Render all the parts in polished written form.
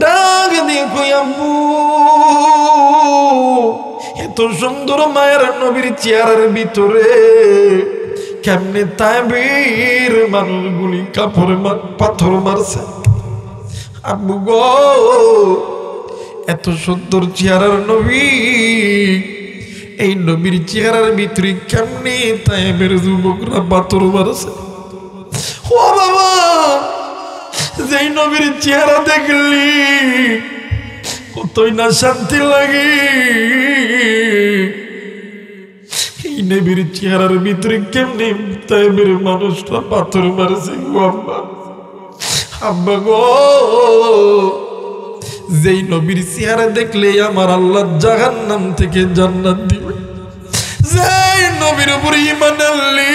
ডাক দিয়ে কই আব্বু এত সুন্দর মায়ের নবীর চেহারার ভিতরে কেমনে তাইবের মানুষগুলি কাপড় পাথর মারছে। আব্বু গো এত সুন্দর চেহারার নবী, এই নবীর চেহারার ভিতরে কেমনে তাইবের যুবকরা পাথর মারছে। ও বাবা যেই নবীর চেহারা দেখলি কতই না শান্তি লাগে, এই নবীর চেহারার ভিতরে কেমনে তাইবের মানুষরা পাথর মারছে গো আব্বা। আব্বা গো যেই নবীর চেহারা দেখলে আমার আল্লাহ জাহান্নাম থেকে জান্নাত দিবে, যেই নবীর উপরে ঈমান আনলি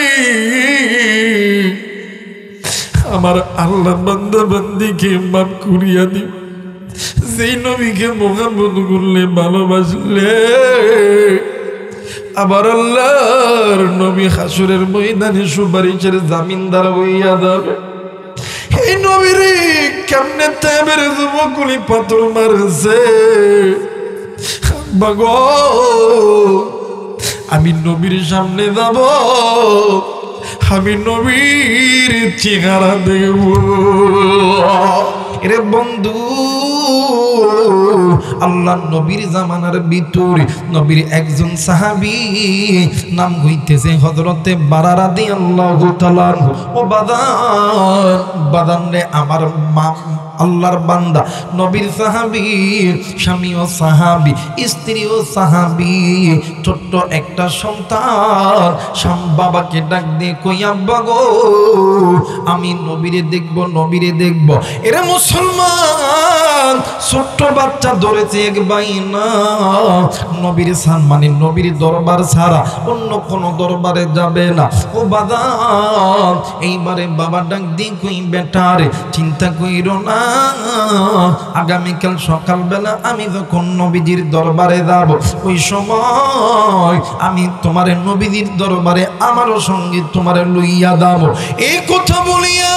আমার আল্লাহ বান্দা বান্দিকে মাফ করিয়া দিবে, যেই নবীকে মোহাম্মদ করলে ভালোবাসলে আবার আল্লাহর নবী হাসরের ময়দানে সুপারিশের জামিনদার হইয়া যাবে। এই নবীর কেমনে তাইবের যুবকগুলি পাথর মারছে। বাগো আমি নবীর সামনে যাব, আমি নবীর চেহারা দেখব। এরে বন্ধু আল্লাহ নবীর জামানার ভিতরে নবীর একজন সাহাবী নাম হইতেছে হযরতে বারা রাদিয়াল্লাহু তাআলা। ও বাদান রে আমার মা আল্লাহর বান্দা নবীর সাহাবী, স্বামীও সাহাবী, স্ত্রীও সাহাবী, ছোট্ট একটা সন্তান বাবাকে ডাক দিয়ে কই আব্বা গো আমি নবীরে দেখব, নবীরে দেখব। এরে মুসলমান ছোট্ট বাচ্চা ধরেছে এক বাইনা, নবীর মানে নবীর দরবার ছাড়া অন্য কোন দরবারে যাবে না। ও বাদান এইবারে বাবা ডাক দিয়ে কই বেটারে চিন্তা কইরো না, আগামীকাল সকালবেলা আমি যখন নবীজির দরবারে যাব ওই সময় আমি তোমার নবীজির দরবারে আমারও সঙ্গে তোমার লইয়া যাব। এই কথা বলিয়া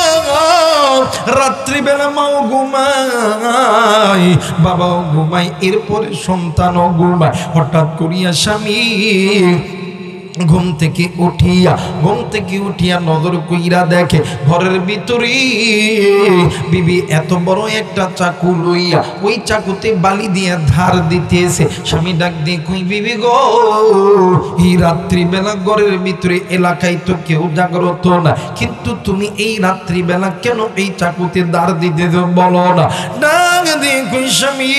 রাত্রিবেলা মাও ঘুমায়, বাবাও ঘুমায়, এরপরে সন্তানও ঘুমায়। হঠাৎ করিয়া স্বামী ঘুম থেকে উঠিয়া নজর কইরা দেখে ঘরের ভিতরে বিবি এত বড় একটা চাকু লইয়া ওই চাকুতে বালি দিয়া ধার দিতেছে। স্বামী ডাক দিয়ে কই বিবি গো এই রাত্রিবেলা ঘরের ভিতরে এলাকায় তো কেউ জাগ্রত না, কিন্তু তুমি এই রাত্রিবেলা কেন এই চাকুতে ধার দিতে বলো না? ডাক দিয়ে কই স্বামী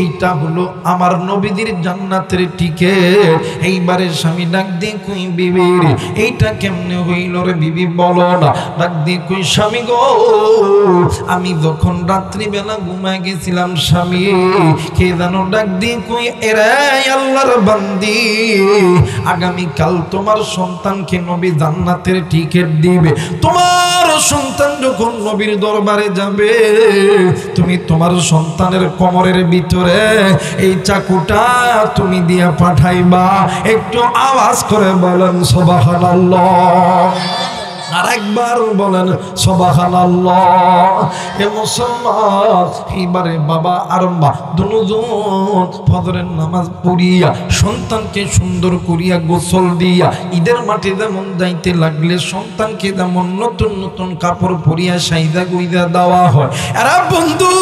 এইটা হলো আমার নবীদের জান্নাতের টিকেট। এইবারে স্বামী ডাক দিয়ে কই বিবি এইটা কেমনে হইল রে বিবি বলো না। ডাক দিয়ে কই স্বামী গো আমি যখন রাত্রিবেলা ঘুমায় গেছিলাম স্বামী কে জানো ডাক দিয়ে কই এরে আল্লাহর বান্দি আগামীকাল তোমার সন্তানকে নবী জান্নাতের টিকেট দিবে। তোমার সন্তান যখন নবীর দরবারে যাবে তুমি তোমার সন্তানের কোমরের ভিতরে এই চাকুটা তুমি দিয়া পাঠাইবা। একটু আওয়াজ করে বলেন সুবহানাল্লাহ, আরেকবার বলেন সুবহানাল্লাহ। এ মুসলমান এইবারে বাবা আর মা দুজন ফজরের নামাজ পড়িয়া সন্তানকে সুন্দর করিয়া গোসল দিয়া ঈদের মাঠে যেমন যাইতে লাগলে সন্তানকে যেমন নতুন নতুন কাপড় পরিয়া সাইদা গুইদা দেওয়া হয়। এরা বন্ধু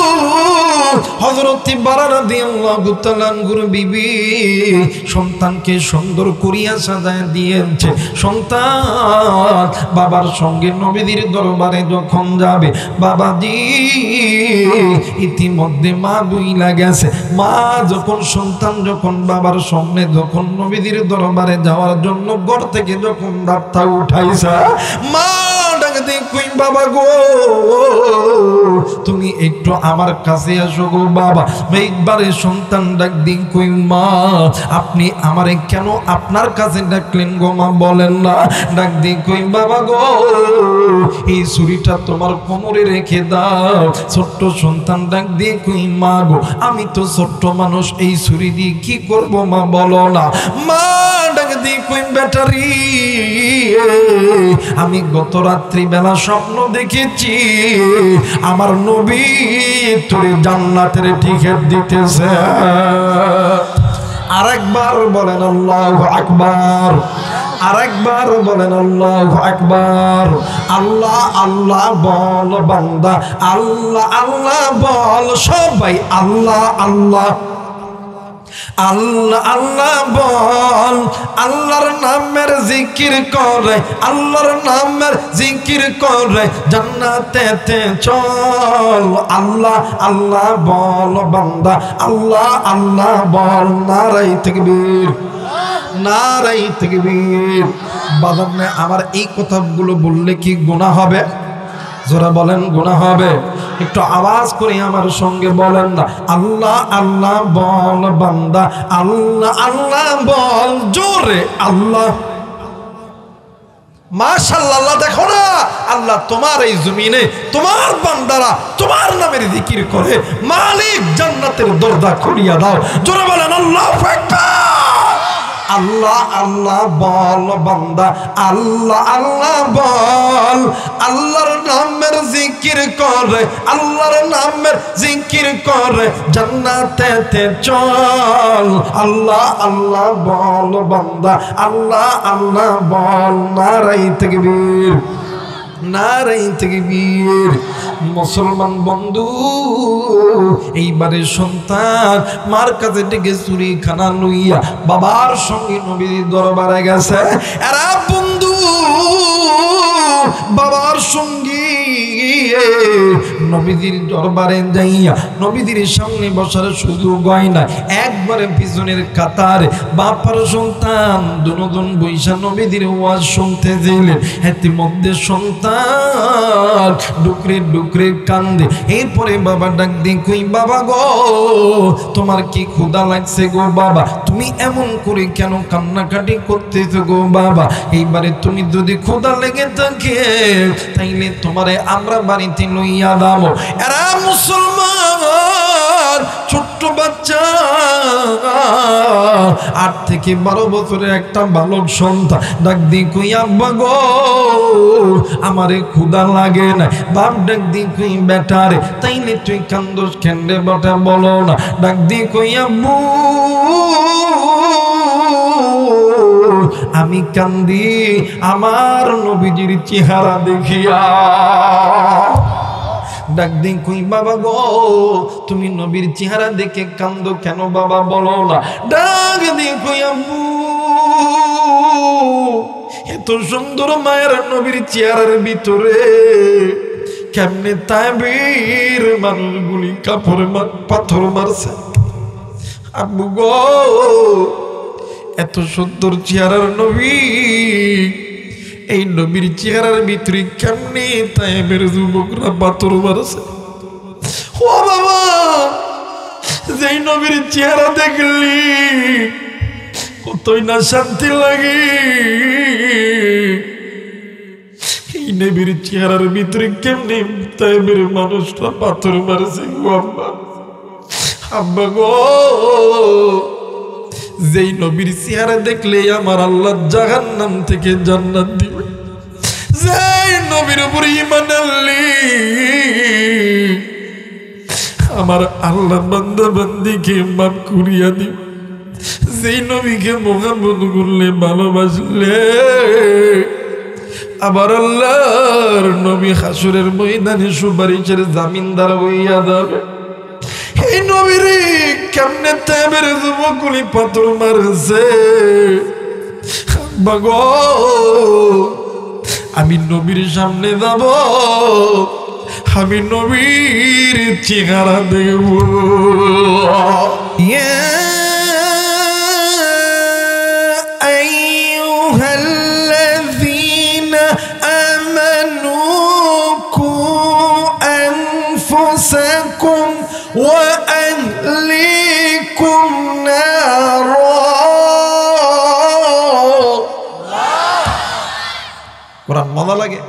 হযরতে বারা রাদিয়াল্লাহু তাআলা আনহুর বিবি সন্তানকে সুন্দর করিয়া সাজায় দিয়েছে। সন্তান বাবার সঙ্গে নবীদের দরবারে যখন যাবে বাবাজি ইতিমধ্যে মা বুইলা গেছে। মা যখন সন্তান যখন বাবার সামনে যখন নবীদের দরবারে যাওয়ার জন্য ঘর থেকে যখন রাতটা উঠাইছে মা ডাক দিয়ে কই বাবা গো তুমি একটু আমার কাছে আসো গো বাবা। একবারে সন্তান ডাক দিয়ে কই মা আপনি আমারে কেন আপনার কাছে ডাকলেন গো মা বলেন না। ডাক দিয়ে কই বাবা গো এই ছুরিটা তোমার কোমরে রেখে দাও। ছোট্ট সন্তান ডাক দিয়ে কই মা গো আমি তো ছোট্ট মানুষ এই ছুরি দিয়ে কি করব মা বলো না। মা ডাক দিয়ে কই ব্যাটারি আমি গত রাত্রি বেলা স্বপ্ন দেখেছি আমার নবী তোর জান্নাতের টিকিট দিতেছে। আরেকবার বলেন আল্লাহু আকবার, আরেকবার বলেন আল্লাহু আকবার। আল্লাহ আল্লাহ বল বান্দা, আল্লাহ আল্লাহ বল সবাই, আল্লাহ আল্লাহ আল্লাহ আল্লাহ বল। আল্লাহর নামের জিকির করে, আল্লাহর নামের জিকির করে জান্নাতেতে চল। আল্লাহ আল্লাহ বল বান্দা, আল্লাহ আল্লাহ বল। নারায়ে তাকবীর, নারায়ে তাকবীর। বাজানে আমার এই কথাগুলো বললে কি গুনাহ হবে? জোরে বলেন গুনাহ হবে? একটু আওয়াজ করে আমার সঙ্গে বলেন না, আল্লাহ আল্লাহ বল বান্দা, আল্লাহ আল্লাহ বল জোরে। আল্লাহ মাশাআল্লাহ। দেখো না আল্লাহ তোমার এই জমিনে তোমার বান্দারা তোমার নামের জিকির করে, মালিক জান্নাতের দরজা খুলিয়া দাও। জোরে বলেন আল্লাহু আকবার। আল্লাহ আল্লাহ বল বান্দা, আল্লাহ আল্লাহ বল। আল্লাহর নামের জিকির করে, আল্লাহর নামের জিকির করে জান্নাতেতে চল। আল্লাহ আল্লাহ বল বান্দা, আল্লাহ আল্লাহ বল। নারায়ে তাকবীর, নারায়ে তাকবীর। মুসলমান বন্ধু, এইবারে সন্তান মার কাছে ডেকে চুরি খানা লইয়া বাবার সঙ্গে নবীর দরবারে গেছে। এরা বন্ধু বাবার সঙ্গে নবীজির দরবারে যাইয়া নবীজির সামনে বসার সুযোগ হয় না, একবারে পিছনের কাতারে বাপার সন্তান দুজন বৈশা নবীজির ওয়াজ শুনতে দিলেন। ইতিমধ্যে সন্তান ডুকরে ডুকরে কান্দে। এরপরে বাবা ডাক দিয়ে কই, বাবা গো তোমার কি ক্ষুধা লাগছে গো বাবা? তুমি এমন করে কেন কান্নাকাটি করতেছো গো বাবা? এইবারে তুমি যদি ক্ষুধা লেগে থাকে তাইলে তোমারে আমরা বাড়িতে লইয়া দাও। এরা মুসলমান ছোট্ট বাচ্চা 8 থেকে 12 বছরের একটা বালক সন্তান ডাক দিয়ে কই, আব্বা গো আমারে ক্ষুধা লাগে না। বাপ ডাক দিয়ে কই, বেটারে তাইলে তুই কান্দোস কেন্দ্রে বটা বলো না। ডাক দিয়ে কই, আব্বু আমি কান্দি আমার নবীজির চেহারা দেখিয়া। ডাক দিন কই, বাবা গো তুমি নবীর চেহারা দেখে কান্দো কেন বাবা বলো না। ডাক দিন কই, আম্মু এত সুন্দর মায়ের নবীর চেহারার ভিতরে কেমনে তাইবীর মানুষগুলি কাপড় পাথর মারছে। আব্বু গো এত সুন্দর চেহারার নবী, এই নবীর চেহারার ভিতরে কেমনে তাইবের যুবকরা পাথর মারছে। ও বাবা যেই নবীর চেহারা দেখলি কতই না শান্তি লাগে, এই নবীর চেহারার ভিতরে কেমনে তাইবের মানুষরা পাথর মারছে গো আব্বা। আব্বা গো যেই নবীর চেহারা দেখলে আমার আল্লাহ জাহান্নাম থেকে জান্নাত দিবে, যেই নবীর উপর ঈমান আনলি আমার আল্লাহ বান্দা বান্দিকে মাফ করিয়া দিবে, যেই নবীকে মোহাম্মদ করলে ভালোবাসলে আবার আল্লাহর নবী হাসরের ময়দানে সুপারিশের জামিনদার হইয়া যাবে। এই নবীর কেমনে তাইবের যুবকগুলি পাথর মারছে। বাগো আমি নবীর সামনে যাব, আমি নবীর চেহারা দেব। আইয়ুহাল্লাযীনা আমানু কু আনফুসাকুম ওয়া আহলিকুম নারা। কোরআন মজা লাগে,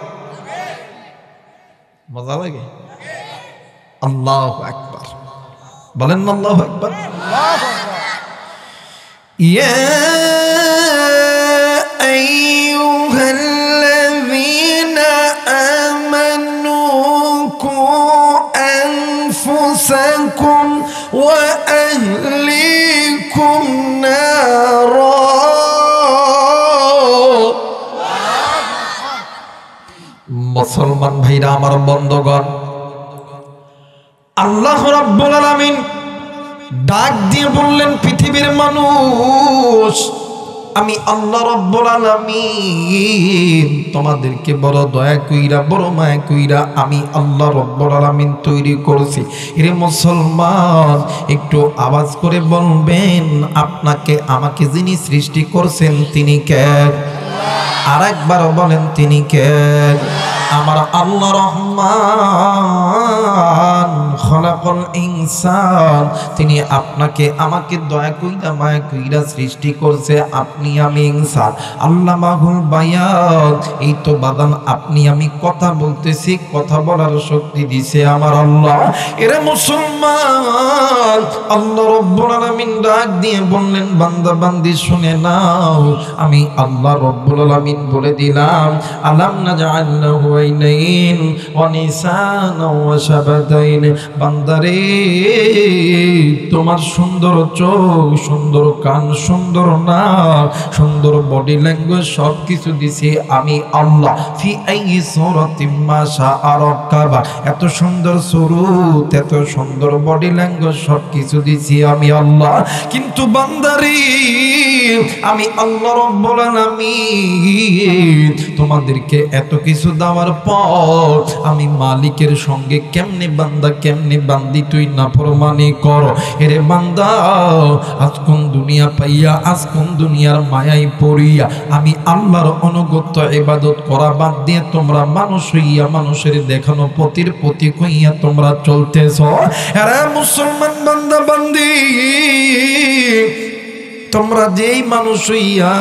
মজা লাগে। আল্লাহু আকবার বলেন না, আল্লাহু আকবার। ইয়া আইয়ুহাল্লাযীনা আমানু কু أنفسكم وأهليكم نارا মুসলমান ভাইরা আমার বন্ধুগণ আল্লাহ রাব্বুল আলামিন ডাক দিয়ে বললেন পৃথিবীর মানুষ আমি আল্লাহ রাব্বুল আলামিন তোমাদেরকে বড় দয়া কইরা বড় মায়া কইরা আমি আল্লাহ রাব্বুল আলামিন তৈরি করেছি। এরে মুসলমান একটু আওয়াজ করে বলবেন আপনাকে আমাকে যিনি সৃষ্টি করছেন তিনি কে? আরেকবার বলেন তিনি কে? আমার আল্লাহ রহমান খলাকল ইনসান তিনি আপনাকে আমাকে দয়া কইরা মায়া কইরা সৃষ্টি করছে। আপনি আমি ইনসান আল্লাহ মাহুল বায়াত এই তো বাদান আপনি আমি কথা বলতেছি কথা বলার শক্তি দিছে আমার আল্লাহ। এরে মুসলমান আল্লাহ রাব্বুল আলামিন ডাক দিয়ে বললেন বান্দা বান্দি শুনে নাও আমি আল্লাহ রাব্বুল আলামিন বলে দিলাম আলাম নাজআল লাহু আইনাইন ওয়া নিসানা ওয়া শাফাতাইন বান্দারে তোমার সুন্দর চোখ সুন্দর কান সুন্দর নাক সুন্দর বডি ল্যাঙ্গুয়েজ সব কিছু দিছি আমি আল্লাহ। ফি আইয়ি সূরাতিন মা শাআ রাক্কাবা এত সুন্দর সুরত এত সুন্দর বডি ল্যাঙ্গুয়েজ সব কিছু দিছি আমি আল্লাহ। কিন্তু বান্দারে আমি আল্লাহ রাব্বুল আলামিন তোমাদেরকে এত কিছু দেওয়ার পর আমি মালিকের সঙ্গে কেমনে বান্দা কেমনে বান্দি তুই নাফরমানি কর। এরে বান্দা আজ কোন দুনিয়া পাইয়া আজ কোন দুনিয়ার মায়ায় পড়িয়া আমি আল্লাহর অনুগত ইবাদত করা বাদ দিয়ে তোমরা মানুষ হইয়া মানুষের দেখানো পতির প্রতীক হইয়া তোমরা চলতেছ। এরে মুসলমান বান্দা বান্দি তোমরা যেই মানুষ হইয়া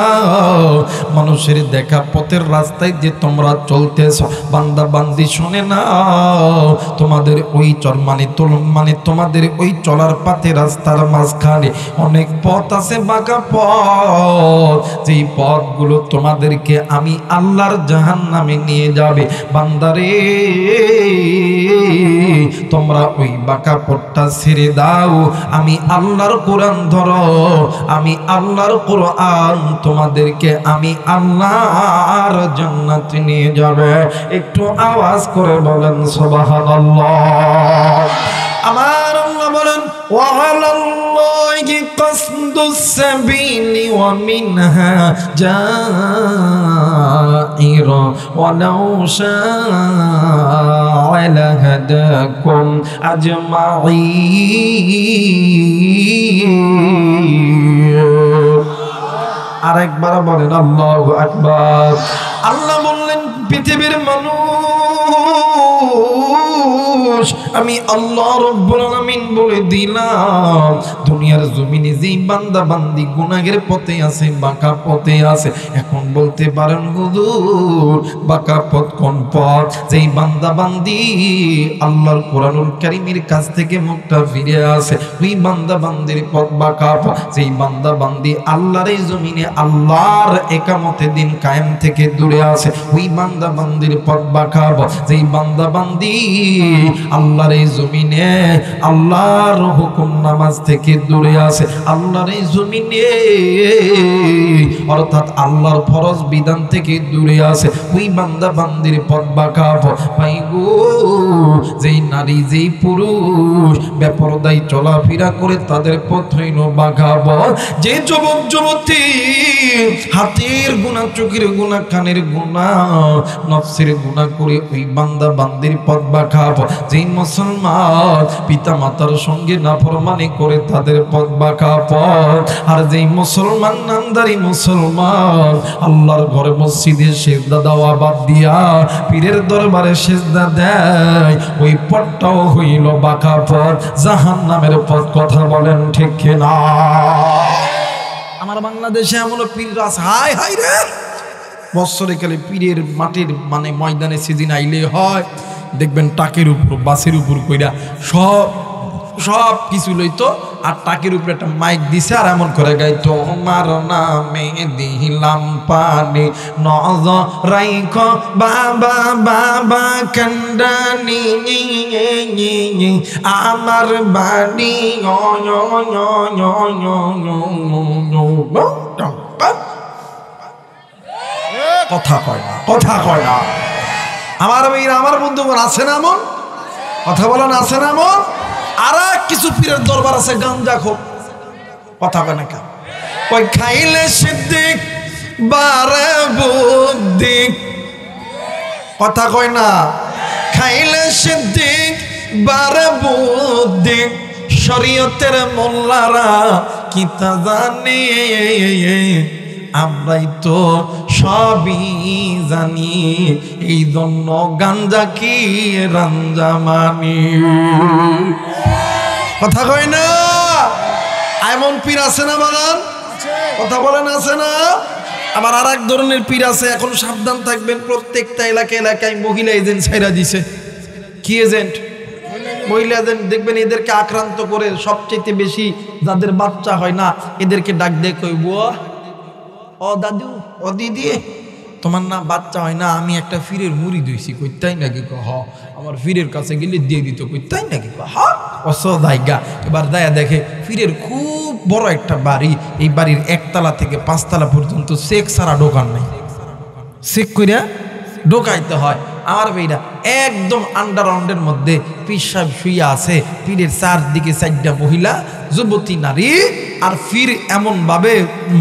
মানুষের দেখা পথের রাস্তায় যে তোমরা চলতেছ বান্দা বান্দি শুনে না তোমাদের ওই মানে তোমাদের ওই চলার পথে রাস্তার মাঝখানে অনেক পথ আছে বাঁকা পথ যেই পথগুলো তোমাদেরকে আমি আল্লাহর জাহান্নামে নিয়ে যাবে। বান্দারে তোমরা ওই বাঁকা পথটা ছেড়ে দাও আমি আল্লাহর কোরআন ধরো আমি আল্লাহর কোরআন তোমাদেরকে আমি আল্লাহর জান্নাতে নিয়ে যাবে। একটু আওয়াজ করে বলেন সুবহানাল্লাহ। আমার আল্লাহ বলেন ওয়া আলাল্লাহি কাসদুস সাবিলি ওয়া মিনহা জাইরা ওয়া লাউ শা'a লাহাদাকুম আজমাইন। আরেকবার বলেন আল্লাহু আকবার। আল্লাহ বললেন পৃথিবীর মানুষ আমি আল্লাহ রাব্বুল আলামিন বলে দিলাম দুনিয়ার জমিনে যেই বান্দা বান্দি গুনাহের পথে আছে বাঁকা পথে আছে। এখন বলতে পারেন হুজুর বাঁকা পথ কোন পথ? যেই বান্দা বান্দি আল্লাহর কোরআনুল কারীমের কাছ থেকে মুখটা ফিরে আসে ওই বান্দা বান্দির পথ বাঁকা পথ। যেই বান্দা বান্দি আল্লাহর এই জমিনে আল্লাহর একামতে দিন কায়েম থেকে দূরে আসে ওই বান্দা বান্দির পথ বাঁকা পথ। যেই বান্দা বান্দি আল্লাহর এই জমিনে আল্লাহর হুকুম নামাজ থেকে দূরে আসে আল্লাহর এই জমিনে অর্থাৎ আল্লাহর ফরজ বিধান থেকে দূরে আসে ওই বান্দা বান্দির পথ বাঁকা পথ। ভাই গো যেই নারী যেই পুরুষ বেপরদায় চলাফেরা করে তাদের পথ হইল বাঁকা পথ। যে যুবক যুবতী হাতের গুনাহ চোখের গুনাহ কানের গুনাহ নফসের গুনাহ করে ওই বান্দা বান্দির পথ বাঁকা পথ। যেই মুসলমান পিতা মাতার সঙ্গে নাফরমানি করে তাদের পথ বাঁকা পথ। আর যেই মুসলমান নামদারি মুসলমান আল্লাহর ঘরে মসজিদে সিজদা দেওয়া বাদ দিয়া পীরের দরবারে সিজদা দেয় ওই পথটাও হইল বাঁকা পথ জাহান্নামের পথ। কথা বলেন ঠিক কিনা? আমার বাংলাদেশে এমন পীর আছে হাই হাই রে বৎসরে কালে পীরের মাটির মানে ময়দানে সেদিন আইলে হয় দেখবেন টাকের উপর বাসের উপর কইরা সব সব কিছু লইতো আর টাকের উপরে একটা মাইক দিছে আর এমন করে গাইতো তোমার নামে দিলাম পানি নজরাইখ বাবা বাবা কান্দানি আমার বাড়ি কথা কয় না, কথা কয় না। আমার মেয়েরা আমার বন্ধুগণ আছে না এমন? কথা বলেন আছে না এমন? আর কিছু পীরের দরবার আছে গাঞ্জা খোর, কথা কয় না কেন? ওই খাইলে সিদ্দিক বারে বুদ্ধি, কথা কয় না? খাইলে সিদ্দিক বারে বুদ্ধি, শরীয়তের মোল্লারা কি তা জানে, আমরাই তো সবই জানি, এই জন্য গাঞ্জা কি রাঞ্জা মানি, কথা কয় না? এমন পীর আছে না বাগান? কথা বলেন আছে না? আবার আর এক ধরনের পীর আছে, এখন সাবধান থাকবেন, প্রত্যেকটা এলাকায় মহিলা এজেন্ট ছাইরা দিছে। কি এজেন্ট? মহিলা এজেন্ট। দেখবেন এদেরকে আক্রান্ত করে সবচেয়ে বেশি যাদের বাচ্চা হয় না এদেরকে ডাক দিয়ে কইব, ও দাদু, ও দিদি, তোমার না বাচ্চা হয় না, আমি একটা ফিরের মুড়ি দিয়েছি, কই তাই নাকি? হ, আমার ফিরের কাছে গেলে দিয়ে দিত, কই তাই নাকি? হ্যাঁ, অসদাইগা। এবার দায়া দেখে ফিরের খুব বড় একটা বাড়ি, এই বাড়ির 1 তলা থেকে 5 তলা পর্যন্ত চেক ছাড়া ঢোকান নাই, চেক কইরা ঢোকাইতে হয়। আমার ভাইরা একদম আন্ডারগ্রাউন্ডের মধ্যে পীর সাহেব শুইয়া আছে, পীরের চারদিকে 4টা মহিলা যুবতী নারী, আর পীর এমন ভাবে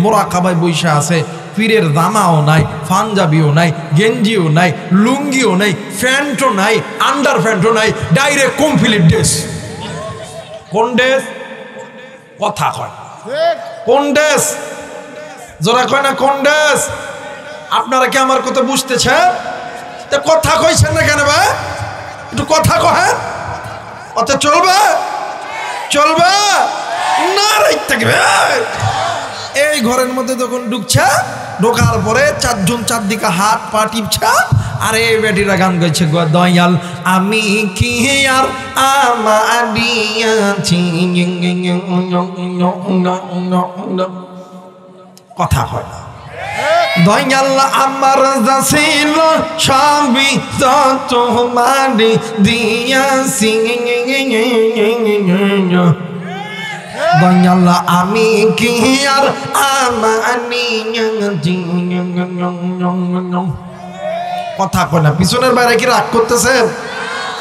মোরাকাবায় বৈশা আছে, পীরের জামাও নাই, পাঞ্জাবিও নাই, গেঞ্জিও নাই, লুঙ্গিও নাই, প্যান্টও নাই, আন্ডার প্যান্টও নাই, ডাইরেক্ট কমপ্লিট ড্রেস। কোন ড্রেস? কথা কয় কোন ড্রেস? জোরা কয় না কোন ড্রেস? আপনারা কি আমার কথা বুঝতেছেন? কথা কইছেন না কেন ভাই? একটু কথা কহেন, অত চলবে চলবে না থাকবে। এই ঘরের মধ্যে যখন ঢুকছে, ঢোকার পরে 4 জন 4 দিকে হাত পা টিপছে, আর এই বেটিরা গান গাইছে, দয়াল আমি কি আর আমারিয়াছি, কথা হয় না। দয়াল আমার যা ছিল সবই তো তোমারে দিয়াছি, দয়াল আমি কি আর আমারিয়াছি, কথা কয় না। পিছনের বাইরে কি রাগ করতেছেন?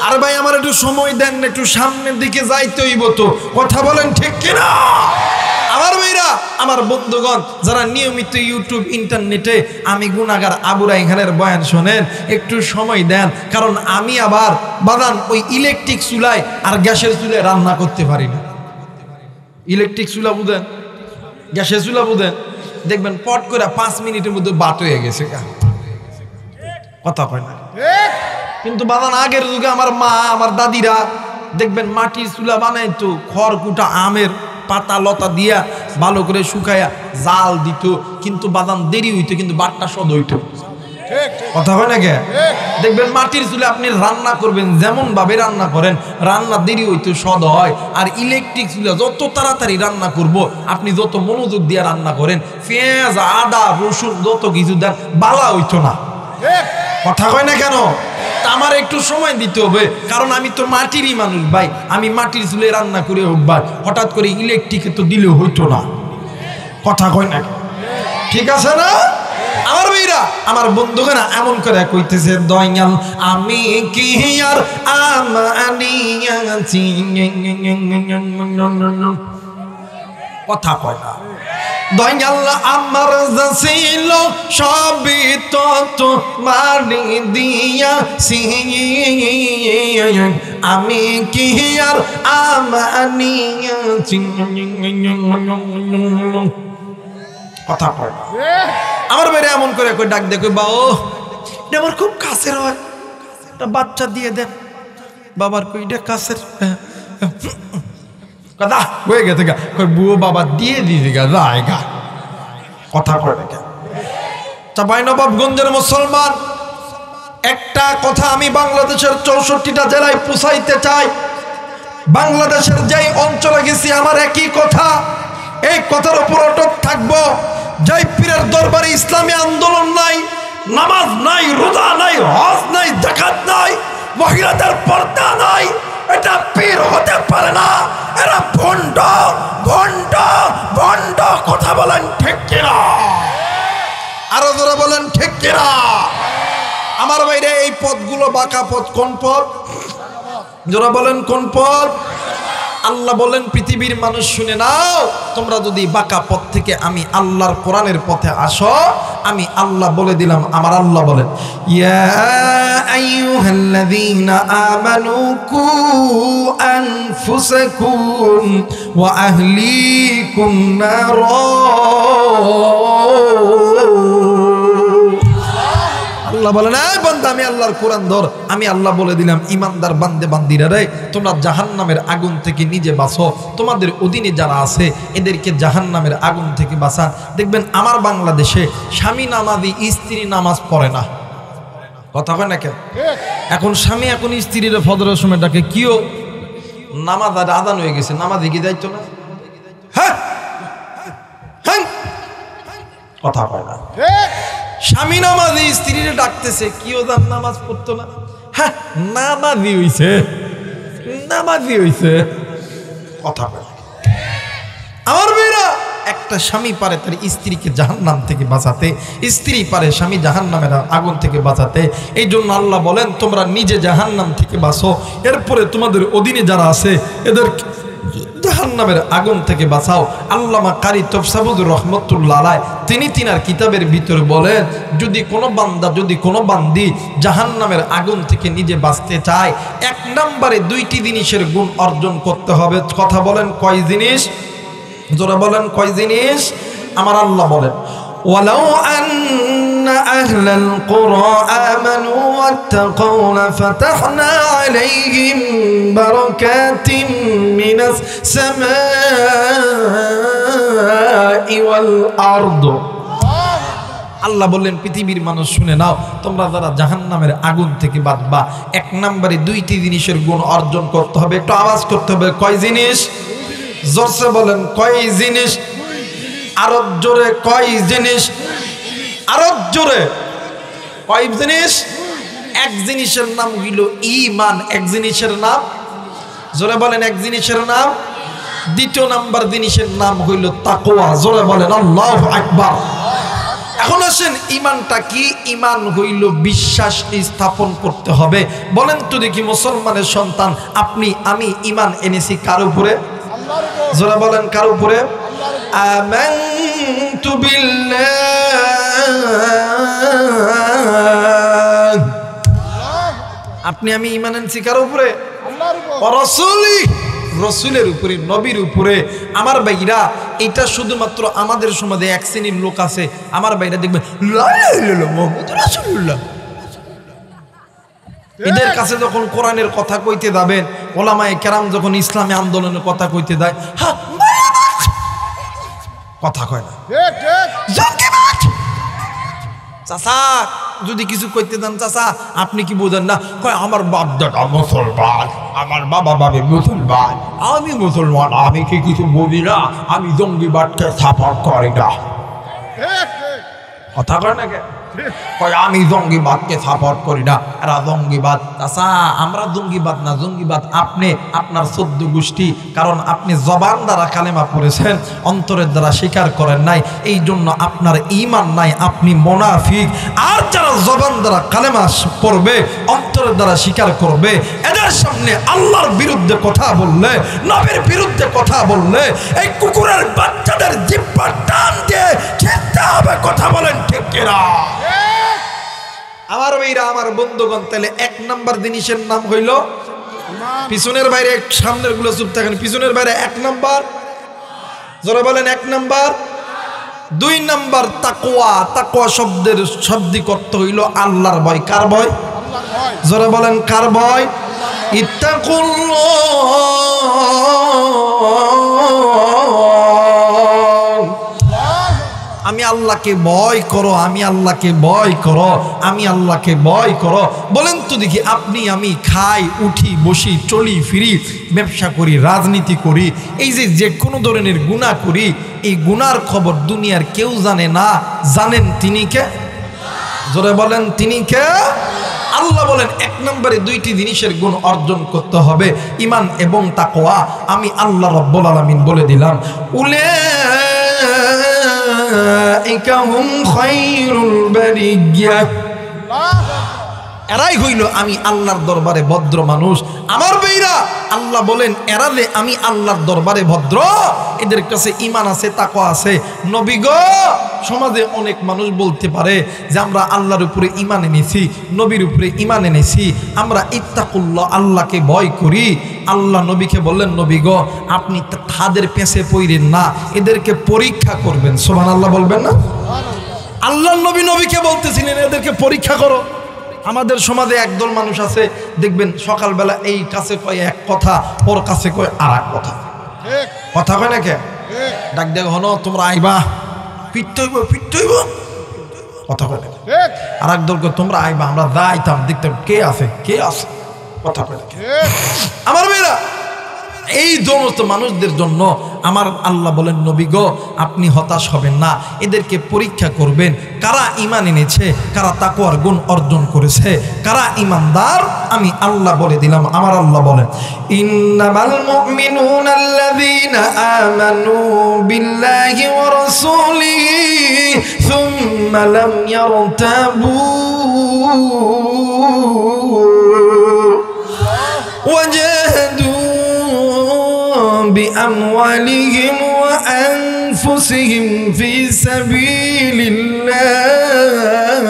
আর ভাই আমার একটু সময় দেন, একটু সামনের দিকে যাইতে হইব তো, কথা বলেন ঠিক কিনা? আমার ভাইরা, আমার বন্ধুগণ যারা নিয়মিত ইউটিউব ইন্টারনেটে আমি গুনাহগার আবু রায়হানের বয়ান শোনেন, একটু সময় দেন, কারণ আমি আবার বাদান ওই ইলেকট্রিক চুলায় আর গ্যাসের চুলায় রান্না করতে পারি না। ইলেকট্রিক চুলা বুঝেন, গ্যাসের চুলা বুঝেন, দেখবেন পট করে 5 মিনিটের মধ্যে বাত হয়ে গেছে, কথা কয় না? কিন্তু বাদান আগের যুগে আমার মা আমার দাদিরা দেখবেন মাটির চুলা বানাইতো, খড়কুটা আমের পাতা লতা দিয়া ভালো করে শুকায়া জাল দিত, কিন্তু বাদাম দেরি হইতো, কিন্তু বাটটা সদ হইতো, কথা হয় না কে? দেখবেন মাটির চুলে আপনি রান্না করবেন, যেমন ভাবে রান্না করেন রান্না দেরি হইতো, সদ হয়। আর ইলেকট্রিক চুলে যত তাড়াতাড়ি রান্না করব, আপনি যত মনোযোগ দিয়ে রান্না করেন, পেঁয়াজ আদা রসুন যত কিছু দেন, বালা হইতো না, কথা কয় না কেন? আমার একটু সময় দিতে হবে, কারণ আমি তো মাটিরই মানুষ ভাই, আমি মাটির চুলে রান্না করে অভ্যাস, হঠাৎ করে ইলেকট্রিকে তো দিলেও হইতো না, কথা কয় না? ঠিক আছে না আমার ভাইরা? আমার বন্ধুগণা এমন করে কইতেছে, দয়াল আমি কি আর আমারিয়াছি, কথা কয় না? দয়াল আমার যা ছিল সবই তো তোমারে দিয়াছি, আমি কি আর আমারিয়াছি, কথা কয় না? আমার বাইরে এমন করে ডাক দেখো, বা ও এটা আমার খুব কাছের হয়, একটা বাচ্চা দিয়ে দেন। বাবার কইটা কাছের কথা হয়ে গেছে গা, কই বুয়ো বাবা দিয়ে দিদি গা জায়গা, কথা কয় না? চাঁপাইনবাবগঞ্জের মুসলমান, একটা কথা আমি বাংলাদেশের 64টা জেলায় পৌঁছাইতে চাই, বাংলাদেশের যেই অঞ্চলে গেছি আমার একই কথা, এই কথার উপর অটক থাকবো। যেই পীরের দরবারে ইসলামী আন্দোলন নাই, নামাজ নাই, রোজা নাই, হজ নাই, যাকাত নাই, মহিলাদের পর্দা নাই, এটা পীর হতে পারে না। এরা ভণ্ড ভণ্ড ভণ্ড। কথা বলেন ঠিক কিনা? আরো জোরে বলেন ঠিক কিনা? আমার বাইরে এই পথগুলো বাঁকা পথ। কোন পথ? জোরে বলেন কোন পথ? আল্লাহ বলেন পৃথিবীর মানুষ শুনে নাও, তোমরা যদি বাঁকা পথ থেকে আমি আল্লাহর কোরআনের পথে আসো, আমি আল্লাহ বলে দিলাম। আমার আল্লাহ বলেন, ইয়া আইয়ুহাল্লাযীনা আমানু কু আনফুসাকুম ওয়া আহলিকুম নারা। আল্লাহ বলেন, এই বান্দা আমি আল্লাহর কোরআন ধর। আমি আল্লাহ বলে দিলাম, ইমানদার বান্দে বান্দিরা রে, তোমরা জাহান্নামের আগুন থেকে নিজে বাঁচো, তোমাদের অধীনে যারা আছে এদেরকে জাহান্নামের আগুন থেকে বাঁচান। দেখবেন আমার বাংলাদেশে স্বামী নামাজি, স্ত্রী নামাজ পড়ে না। কথা হয় না কেন? এখন স্বামী এখন স্ত্রীর ফজরের সময় ডাকে, কিও নামাজ আদান হয়ে গেছে, নামাজে কি যাইতো না? হ্যাঁ, কথা হয় না। স্বামী নামাজি স্ত্রীরে ডাকতেছে, কিও দাম নামাজ পড়তো না? হ্যাঁ, নামাজি হইছে, নামাজি হইছে। কথা বলে আমার মেয়েরা, একটা স্বামী পারে তার স্ত্রীকে জাহান্নাম থেকে বাঁচাতে, স্ত্রী পারে স্বামী জাহান্নামের আগুন থেকে বাঁচাতে। এই জন্য আল্লাহ বলেন, তোমরা নিজে জাহান্নাম থেকে বাঁচো, এরপরে তোমাদের অধীনে যারা আছে এদের জাহান্নামের আগুন থেকে বাঁচাও। আল্লামা কারি তফসাবুদুর রহমতুল্লাহ আলাইহি তিনি তিনার কিতাবের ভিতরে বলেন, যদি কোনো বান্দা, যদি কোনো বান্দি জাহান্নামের আগুন থেকে নিজে বাঁচতে চায়, এক নম্বরে দুইটি জিনিসের গুণ অর্জন করতে হবে। কথা বলেন কয় জিনিস? যারা বলেন কয় জিনিস? আমার আল্লাহ বলেন, ওয়ালাউ আন্না আহলাল কুরা আমানু ওয়াত্তাকাউ লাফাতাহনা আলাইহিম বারাকাতিম মিনাস সামাই ওয়াল আরদ। আল্লাহ বললেন, পৃথিবীর মানুষ শুনে নাও, তোমরা যারা জাহান্নামের আগুন থেকে বাঁচবা, এক নম্বরে দুইটি জিনিসের গুণ অর্জন করতে হবে। একটু আওয়াজ করতে হবে, কয় জিনিস? জোরসে বলেন, কয় জিনিস? আরো জোরে, কয় জিনিস? আরো জোরে, কয় জিনিস? এক জিনিসের নাম হইল ঈমান। এক জিনিসের নাম, জোরে বলেন, এক জিনিসের নাম। দ্বিতীয় নাম্বার জিনিসের নাম হইল তাকওয়া। জোরে বলেন আল্লাহু আকবার। এখন আসেন, ইমানটা কি? ইমান হইল বিশ্বাস স্থাপন করতে হবে। বলেন তো দেখি, মুসলমানের সন্তান আপনি, আমি ইমান এনেছি কার উপরে? জোরে বলেন কার উপরে? আমানতু বিল্লাহ। আপনি আমি ইমান এনেছি কার উপরে? আল্লাহর উপরে। রাসূলি, রসুলের উপরে, নবীর উপরে। আমার ভাইরা, এটা শুধুমাত্র আমাদের সমাজে এক শ্রেণীর লোক আছে। আমার ভাইরা দেখবেন মুহাম্মদুর রাসূলুল্লাহ, এদের কাছে যখন কোরআনের কথা কইতে যাবেন, ওলামায়ে কেরাম যখন ইসলামী আন্দোলনের কথা কইতে দেয়, হ্যাঁ কথা কয় না। চাচা যদি কিছু কইতে দেন, চাচা আপনি কি বোঝেন না? কয় আমার বাপ দাদা মুসলমান, আমার বাবা বাবি মুসলমান, আমি মুসলমান, আমি কি কিছু বুঝি না? আমি জঙ্গিবাদকে সাপোর্ট করি না। কথা কয় না কে? কয় আমি জঙ্গিবাদকে সাপোর্ট করি না, এরা জঙ্গিবাদ। চাচা আমরা জঙ্গিবাদ না, জঙ্গিবাদ আপনি, আপনার 14 গোষ্ঠী। কারণ আপনি জবান দ্বারা কালেমা পড়েছেন, অন্তরের দ্বারা স্বীকার করেন নাই, এই জন্য আপনার ঈমান নাই, আপনি মুনাফিক। আর যারা জবান দ্বারা কালেমা পড়বে, অন্তরের দ্বারা স্বীকার করবে, এদের সামনে আল্লাহর বিরুদ্ধে কথা বললে, নবীর বিরুদ্ধে কথা বললে, এই কুকুরের বাচ্চাদের জিহ্বা টান দিয়ে ছিঁড়তে হবে। কথা বলেন ঠিক কিনা? আমার ভাইরা, আমার বন্ধুগণ, তাহলে এক নাম্বার জিনিসের নাম হইল পিছনের বাইরে, সামনের গুলো চুপ থাকেন। পিছনের বাইরে এক নাম্বার, জোরে বলেন এক নাম্বার। 2 নাম্বার তাকওয়া। তাকওয়া শব্দের শাব্দিক অর্থ হইল আল্লাহর ভয়। কার ভয়? জোরে বলেন কার ভয়? ইত্তাকুল্লাহ। আমি আল্লাহকে ভয় করো, আমি আল্লাহকে ভয় করো, আমি আল্লাহকে ভয় করো। বলেন তো দেখি, আপনি আমি খাই, উঠি, বসি, চলি, ফিরি, ব্যবসা করি, রাজনীতি করি, এই যে কোনো ধরনের গুনাহ করি, এই গুনার খবর দুনিয়ার কেউ জানে না, জানেন তিনি কে? জোরে বলেন তিনি কে? আল্লাহ বলেন 1 নম্বরে 2টি জিনিসের গুণ অর্জন করতে হবে, ঈমান এবং তাকওয়া। আমি আল্লাহ রাব্বুল আলামিন বলে দিলাম, উলাইকা হুম খায়রুল বারিয়া। এরাই হইল আমি আল্লাহর দরবারে ভদ্র মানুষ। আমার ভাইরা, আল্লাহ বলেন এরা যে আমি আল্লাহর দরবারে ভদ্র, এদের কাছে ঈমান আছে, তাকওয়া আছে। নবী গো, সমাজে অনেক মানুষ বলতে পারে যে আমরা আল্লাহর উপরে ঈমান এনেছি, নবীর উপরে ঈমান এনেছি, আমরা ইত্তাকুল্লাহ, আল্লাহকে ভয় করি। আল্লাহ নবীকে বললেন, নবী গো, আপনি তাদের পেছে পড়েন না, এদেরকে পরীক্ষা করবেন। সুবহানাল্লাহ বলবেন না? আল্লাহ নবীকে বলতেছিলেন এদেরকে পরীক্ষা করো। আমাদের সমাজে একদল মানুষ আছে, দেখবেন সকালবেলা এই কাছে কয় এক কথা, ওর কাছে কয় আর এক কথা। কথা কয় না কে? ডাক দেখ হন, তোমরা আইবা, পিটতে হইব, কথা কয় না। আর এক দলকে তোমরা আইবা, আমরা যাইতাম, দেখতাম কে আছে, কথা কয় না। আমার মেয়েরা, এই সমস্ত মানুষদের জন্য আমার আল্লাহ বলেন, নবী গো, আপনি হতাশ হবেন না, এদেরকে পরীক্ষা করবেন কারা ঈমান এনেছে, কারা তাকওয়ার গুণ অর্জন করেছে, কারা ঈমানদার। আমি আল্লাহ বলে দিলাম, আমার আল্লাহ বলেন, ইন্নামাল মুমিনুনা আল্লাযীনা আমানু বিল্লাহি ওয়া রাসূলিহি সুম্মা লাম ইয়ারতাবু ওয়াজাহাদু بأموالهم وأنفسهم في سبيل الله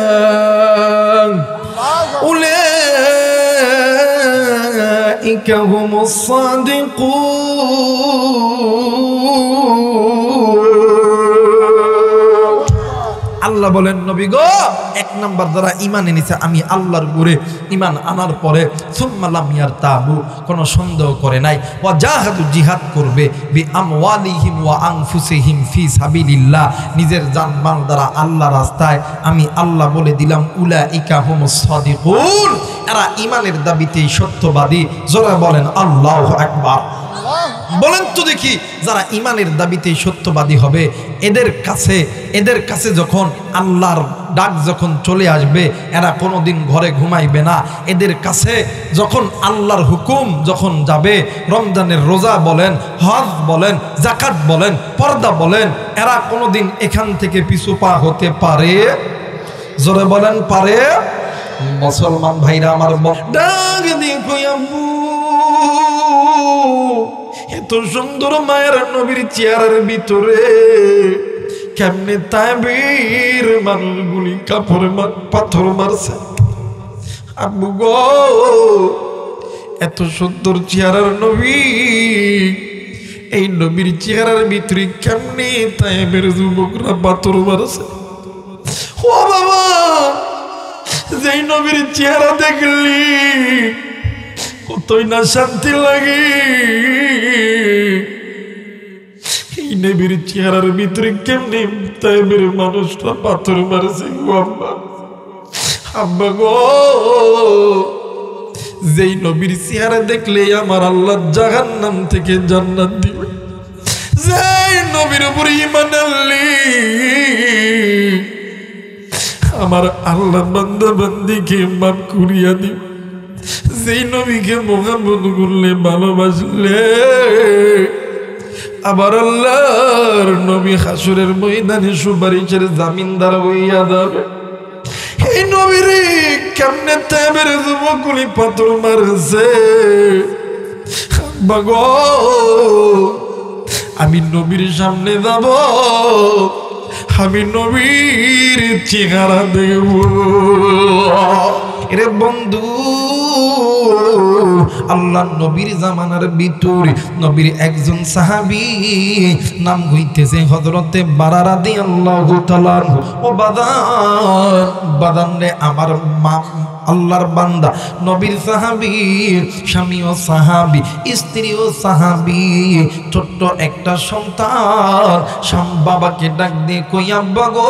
أولئك هم الصادقون আল্লাহ বলেন, নবী গো, 1 নাম্বার যারা ঈমান এনেছে আমি আল্লাহর উপরে ঈমান আনার পরে সুম্মা লাম ইয়ারতাবু, কোনো সন্দেহ করে নাই, ওয়া জাহাদু, জিহাদ করবে, বি আমওয়ালিহিম ওয়া আনফুসিহিম ফি সাবিলিল্লাহ, নিজের জান-মাল দ্বারা আল্লাহর রাস্তায়। আমি আল্লাহ বলে দিলাম, উলাইকা হুমুস সাদিকুন, এরা ঈমানের দাবিতে সত্যবাদী। জোরে বলেন আল্লাহু আকবার। বলেন তো দেখি, যারা ঈমানের দাবিতে সত্যবাদী হবে, এদের কাছে যখন আল্লাহর ডাক যখন চলে আসবে, এরা কোনোদিন ঘরে ঘুমাইবে না। এদের কাছে যখন আল্লাহর হুকুম যখন যাবে, রমজানের রোজা বলেন, হজ বলেন, যাকাত বলেন, পর্দা বলেন, এরা কোনোদিন এখান থেকে পিছু পা হতে পারে? জোরে বলেন পারে? মুসলমান ভাইরা আমার, ডাক দেখো আব্বু, এত সুন্দর মায়ের নবীর চেহারার ভিতরে কেমনে তাইবের মানুষগুলি কাপড় পাথর মারছে। আব্বু গো, এত সুন্দর চেহারার নবী, এই নবীর চেহারার ভিতরে কেমনে তাইবের যুবকরা পাথর মারছে। ও বাবা, যেই নবীর চেহারা দেখলি কতই না শান্তি লাগে, এই নবীর চেহারার ভিতরে কেমনে তাইবের মানুষরা পাথর মারছে গো আব্বা। আব্বা গো, যেই নবীর চেহারা দেখলে আমার আল্লাহ জাহান্নাম থেকে জান্নাত দিবে, যেই নবীর উপরে ঈমান আনলে আমার আল্লাহ বান্দা বান্দিকে মাফ করিয়া দিবে, যেই নবীকে মোহাম্মদ করলে, ভালোবাসলে আবার আল্লাহর নবী হাসরের ময়দানে সুপারিশের জামিনদার হইয়া যাবে। এই নবীর কেমনে তাইবের যুবকগুলি পাথর মারছে। বাগো, আমি নবীর সামনে যাব, আমি নবীর চেহারা দেখব। এরে বন্ধু, আল্লাহ নবীর জামানার ভিতরে নবীর একজন সাহাবী নাম হইতেছে হযরতে বারা রাদিয়াল্লাহু তাআলা। ও বাদান রে আমার মা আল্লাহর বান্দা নবীর সাহাবী, স্বামীও সাহাবী, স্ত্রীও সাহাবী, ছোট্ট একটা সন্তান বাবাকে ডাক দিয়ে কই আব্বা গো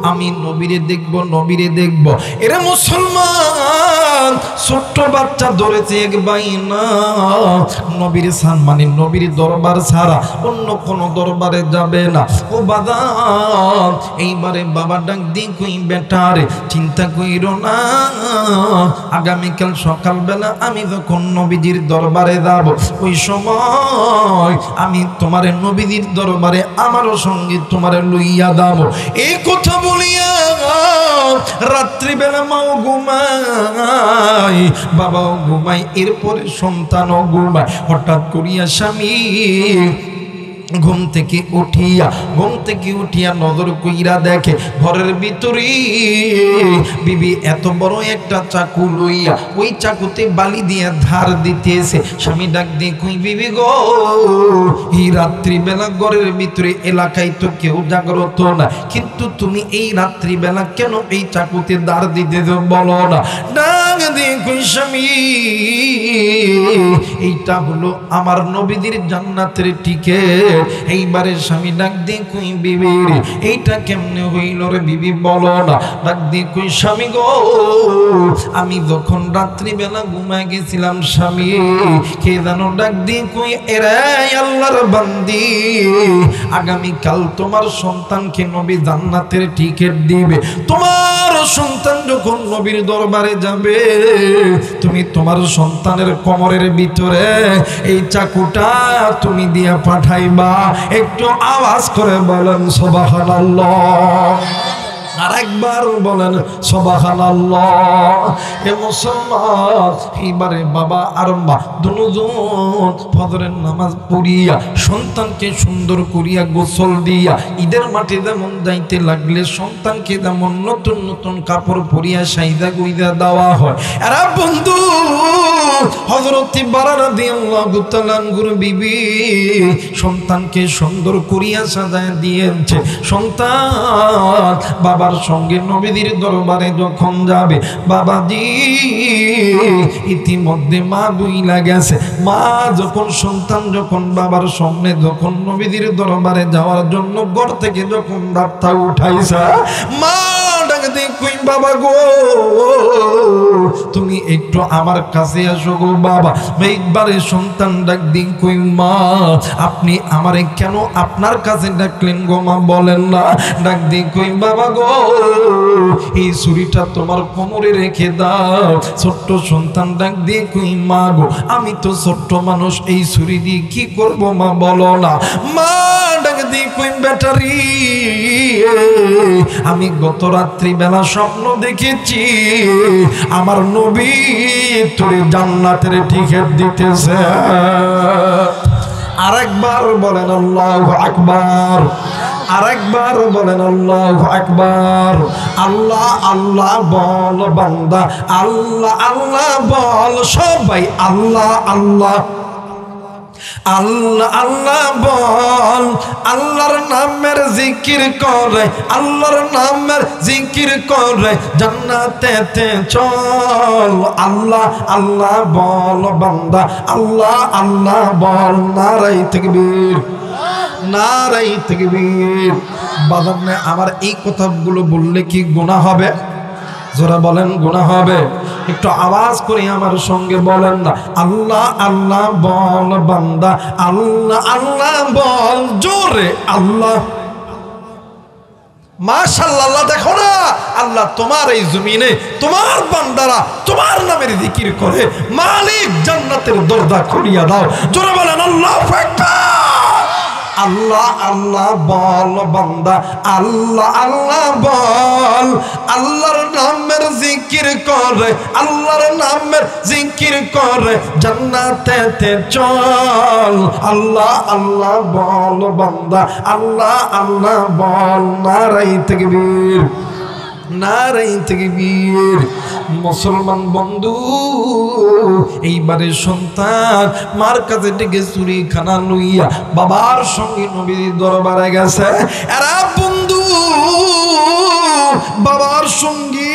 আমি নবীরে দেখব, নবীরে দেখব। এরা মুসলমান ছোট্ট বাচ্চা ধরেছে এক বাইনা নবীর সম্মানে নবীর দরবার ছাড়া অন্য কোন দরবারে যাবে না। ও বাদান এইবারে বাবা ডাক দিয়ে কই বেটারে চিন্তা কইরো না, আগামীকাল সকালবেলা আমি যখন নবীজির দরবারে যাব ওই সময় আমি তোমার নবীজির দরবারে আমারও সঙ্গে তোমার লইয়া দাও। এই কথা বলিয়া রাত্রিবেলা মাও ঘুমায়, বাবাও ঘুমায়, এরপরে সন্তানও ঘুমায়। হঠাৎ করিয়া স্বামী ঘুম থেকে উঠিয়া নজর কইরা দেখে ঘরের ভিতরে বিবি এত বড় একটা চাকু লইয়া ওই চাকুতে বালি দিয়া ধার দিতেছে। স্বামী ডাক দিয়ে কই বিবি গো এই রাত্রিবেলা ঘরের ভিতরে এলাকায় তো কেউ জাগ্রত না, কিন্তু তুমি এই রাত্রিবেলা কেন এই চাকুতে ধার দিতে বলো না? ডাক দিয়ে কই স্বামী এইটা হলো আমার নবীদের জান্নাতের টিকেট। এইবারে স্বামী ডাক দিয়ে কই বিবি এইটা কেমনে হইল রে বিবি বলো না। ডাক দিয়ে কই স্বামী গো আমি যখন রাত্রিবেলা ঘুমায় গেছিলাম স্বামী কে জানো ডাক দিয়ে কই এরে আল্লাহর বান্দি আগামীকাল তোমার সন্তানকে নবী জান্নাতের টিকেট দিবে। তোমার সন্তান যখন নবীর দরবারে যাবে তুমি তোমার সন্তানের কোমরের ভিতরে এই চাকুটা তুমি দিয়া পাঠাইবা। একটু আওয়াজ করে বলেন সুবহানাল্লাহ, আরেকবার বলেন সুবহানাল্লাহ। এ মুসলমান এইবারে বাবা আর মা দুজন ফজরের নামাজ পড়িয়া সন্তানকে সুন্দর করিয়া গোসল দিয়া ঈদের মাঠে যেমন যাইতে লাগলে সন্তানকে যেমন নতুন নতুন কাপড় পরিয়া সাইদা গুইদা দেওয়া হয়। এরা বন্ধু হযরতে বারা রাদিয়াল্লাহু তাআলা আনহুর বিবি সন্তানকে সুন্দর করিয়া সাজায় দিয়েছে। সন্তান বাবার সঙ্গে নবীদের দরবারে যখন যাবে বাবাজি ইতিমধ্যে মা বুইলা গেছে। মা যখন সন্তান যখন বাবার সামনে যখন নবীদের দরবারে যাওয়ার জন্য ঘর থেকে যখন রাতটা উঠাইছে মা ডাক দিয়ে কই বাবা গো তুমি একটু আমার কাছে আসো গো বাবা। একবারে সন্তান ডাক দিয়ে কই মা আপনি আমারে কেন আপনার কাছে ডাকলেন গো মা বলেন না। ডাক দিয়ে কই বাবা গো এই ছুরিটা তোমার কোমরে রেখে দাও। ছোট্ট সন্তান ডাক দিয়ে কই মা গো আমি তো ছোট্ট মানুষ এই ছুরি দিয়ে কি করব মা বলো না। মা ডাক দিয়ে কই ব্যাটারি আমি গত রাত্রি বেলা স্বপ্ন দেখেছি আমার নবী তোর জান্নাতের টিকিট দিতেছে। আরেকবার বলেন আল্লাহু আকবার, আরেকবার বলেন আল্লাহু আকবার। আল্লাহ আল্লাহ বল বান্দা, আল্লাহ আল্লাহ বল সবাই, আল্লাহ আল্লাহ আল্লাহ আল্লাহ বল। আল্লাহর নামের জিকির করে, আল্লাহর নামের জিকির করে জান্নাতেতে চল। আল্লাহ আল্লাহ বল বান্দা, আল্লাহ আল্লাহ বল। নারায়ে তাকবীর, নারায়ে তাকবীর। বাজানে আমার এই কথাগুলো বললে কি গুনাহ হবে? জোরে বলেন গুনাহ হবে? একটু আওয়াজ করে আমার সঙ্গে বলেন না আল্লাহ আল্লাহ বল বান্দা, আল্লাহ আল্লাহ বল জোরে আল্লাহ। মাশাআল্লাহ দেখো না আল্লাহ তোমার এই জমিনে তোমার বান্দারা তোমার নামের জিকির করে মালিক জান্নাতের দরজা খুলিয়া দাও। জোরে বলেন আল্লাহু আকবার। আল্লাহ আল্লাহ বল বান্দা, আল্লাহ আল্লাহ বল। আল্লাহর নামের জিকির করে, আল্লাহর নামের জিকির করে জান্নাতেতে চল। আল্লাহ আল্লাহ বল বান্দা, আল্লাহ আল্লাহ বল। নারায়ে তাকবীর, নারাই তাকবীর। মুসলমান বন্ধু, এইবারে সন্তান মার কাছে ডেকে চুরি খানা লইয়া বাবার সঙ্গে নবীর দরবারে গেছে। এরা বন্ধু বাবার সঙ্গে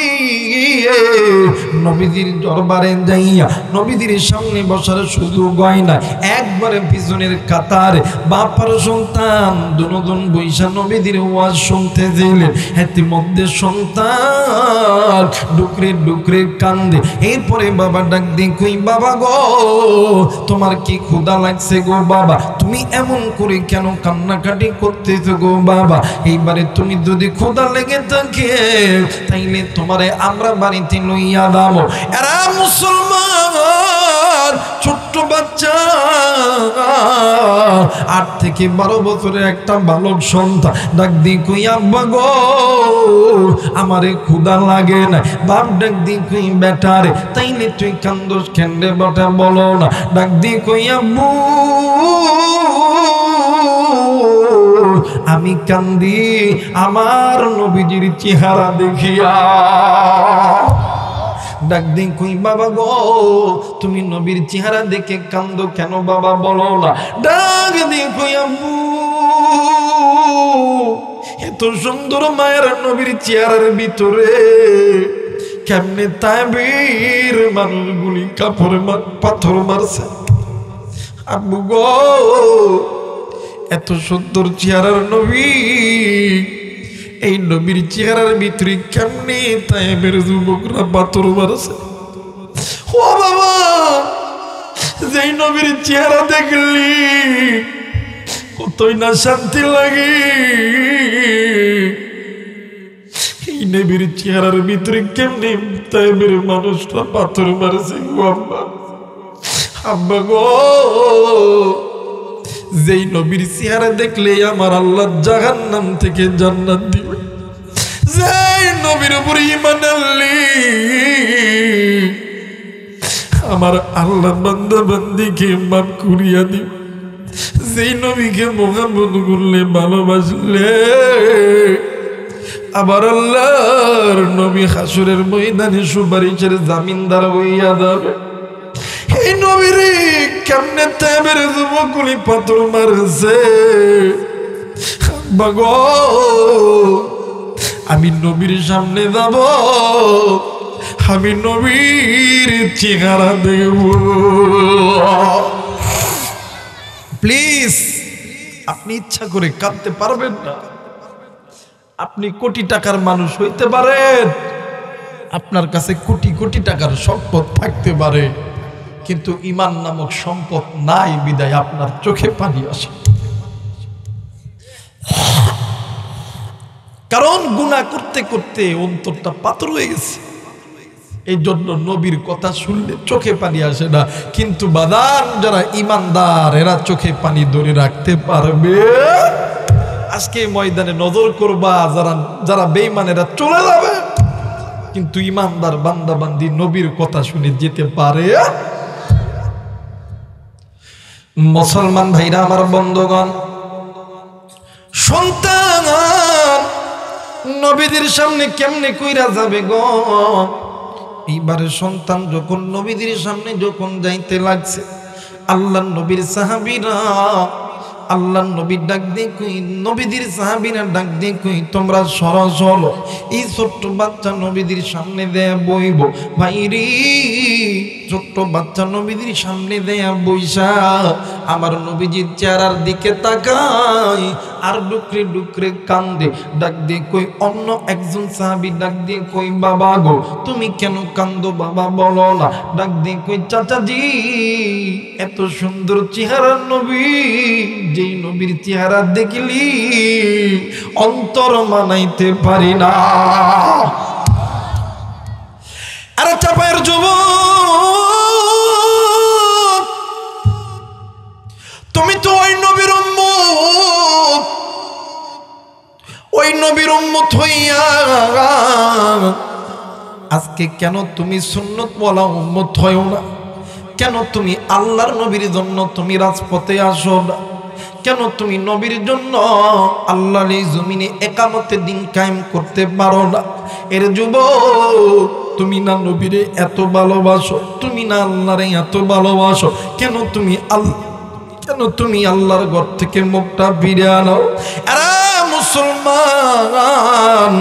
নবীজির দরবারে যাইয়া নবীজির সামনে বসার সুযোগ হয় না, একবারে পিছনের কাতারে বাপার সন্তান দুজন বৈশা নবীজির ওয়াজ শুনতে দিলেন। ইতিমধ্যে সন্তান ডুকরে ডুকরে কান্দে। এরপরে বাবা ডাক দিয়ে কই, বাবা গো তোমার কি ক্ষুধা লাগছে গো বাবা? তুমি এমন করে কেন কান্নাকাটি করতেছো গো বাবা? এইবারে তুমি যদি ক্ষুধা লেগে থাকে তাইলে তোমারে আমরা বাড়িতে লইয়া দাও। এরা মুসলমান ছোট্ট বাচ্চা 8 থেকে 12 বছরের একটা বালক সন্তান ডাক দিয়ে কই, আব্বা গো আমারে ক্ষুধা লাগে না। বাপ ডাক দিয়ে কই, বেটারে তাইলে তুই কান্দোস কেন্দ্রে বটা বলো না। ডাক দিয়ে কই, আব্বু আমি কান্দি আমার নবীজির চেহারা দেখিয়া। ডাক দিন কই, বাবা গো তুমি নবীর চেহারা দেখে কান্দো কেন বাবা বলো না। ডাক দিন কই, আম্মু এত সুন্দর মায়ের নবীর চেহারার ভিতরে কেমনে তাইবীর মানুষগুলি কাপড় পাথর মারছে। আব্বু গো এত সুন্দর চেহারার নবী, এই নবীর চেহারার ভিতরে কেমনে তাইবের যুবকরা পাথর মারছে। ও বাবা যেই নবীর চেহারা দেখলি কতই না শান্তি লাগে, এই নবীর চেহারার ভিতরে কেমনে তাইবের মানুষরা পাথর মারছে গো আব্বা। আব্বা গো যেই নবীর চেহারা দেখলে আমার আল্লাহ জাহান্নাম থেকে জান্নাত দিবে, যেই নবীর উপর ঈমান আনলি আমার আল্লাহ বান্দা বান্দিকে মাফ করিয়া দিবে, যেই নবীকে মোহাম্মদ করলে ভালোবাসলে আবার আল্লাহর নবী হাসরের ময়দানে সুপারিশের জামিনদার হইয়া যাবে। এই নবীর কেমনে তাইবের যুবকগুলি পাথর মারছে। বাগো আমি নবীর সামনে যাব, আমি নবীর চেহারা দেব। প্লিজ আপনি ইচ্ছা করে কাঁদতে পারবেন না। আপনি কোটি টাকার মানুষ হইতে পারেন, আপনার কাছে কোটি কোটি টাকার সম্পদ থাকতে পারে, কিন্তু ঈমান নামক সম্পদ নাই বিদায় আপনার চোখে পানি আসে। কারণ গুনাহ করতে করতে অন্তরটা পাথর হয়ে গেছে। এই জন্য নবীর কথা শুনলে চোখে পানি আসে না, কিন্তু বাদান যারা ঈমানদার এরা চোখে পানি ধরে রাখতে পারবে। আজকে ময়দানে নজর করবা, যারা বেঈমানেরা চলে যাবে, কিন্তু ঈমানদার বান্দা বান্দি নবীর কথা শুনে যেতে পারে। মুসলমান ভাইরা আমার বন্ধুগণ, সন্তান নবীদের সামনে কেমনে কইরা যাবে গো? এইবারে সন্তান যখন নবীদের সামনে যখন যাইতে লাগছে, আল্লাহর নবীর সাহাবীরা আল্লাহর নবী ডাক দিয়ে কই, নবীদের সাহাবীরা ডাক দিয়ে কই, তোমরা সরাসর এই ছোট্ট বাচ্চা নবীদের সামনে দেয়া বইব। ভাইরি ছোট্ট বাচ্চা নবীদের সামনে দেয়া বইসা আমার নবীজির চেহারার দিকে তাকাই আর ডুকরে ডুকরে কান্দে। ডাক দিয়ে কই, অন্য একজন সাহাবী ডাক দিয়ে কই, বাবা গো তুমি কেন কান্দো বাবা বলো না। ডাক দিয়ে কই, চাচাজি এত সুন্দর চেহারার নবী, যেই নবীর চেহারা দেখলি অন্তর মানাইতে পারি না। আরে চাপায়ের যুবক, তুমি তো ওই নবীর উম্মত, ওই নবীর উম্মত হইয়া আজকে কেন তুমি সুন্নত ওয়ালা উম্মত হয়ো না? কেন তুমি আল্লাহর নবীর জন্য তুমি রাজপথে আসো না? কেন তুমি নবীর জন্য আল্লাহর এই জমিনে একামতে দিন কায়েম করতে পারো না? এর যুবক, তুমি না নবীরে এত ভালোবাসো, তুমি না আল্লাহরে এত ভালোবাসো, কেন তুমি আল্লাহর ঘর থেকে মুখটা ফিরে আনো? এরা মুসলমান,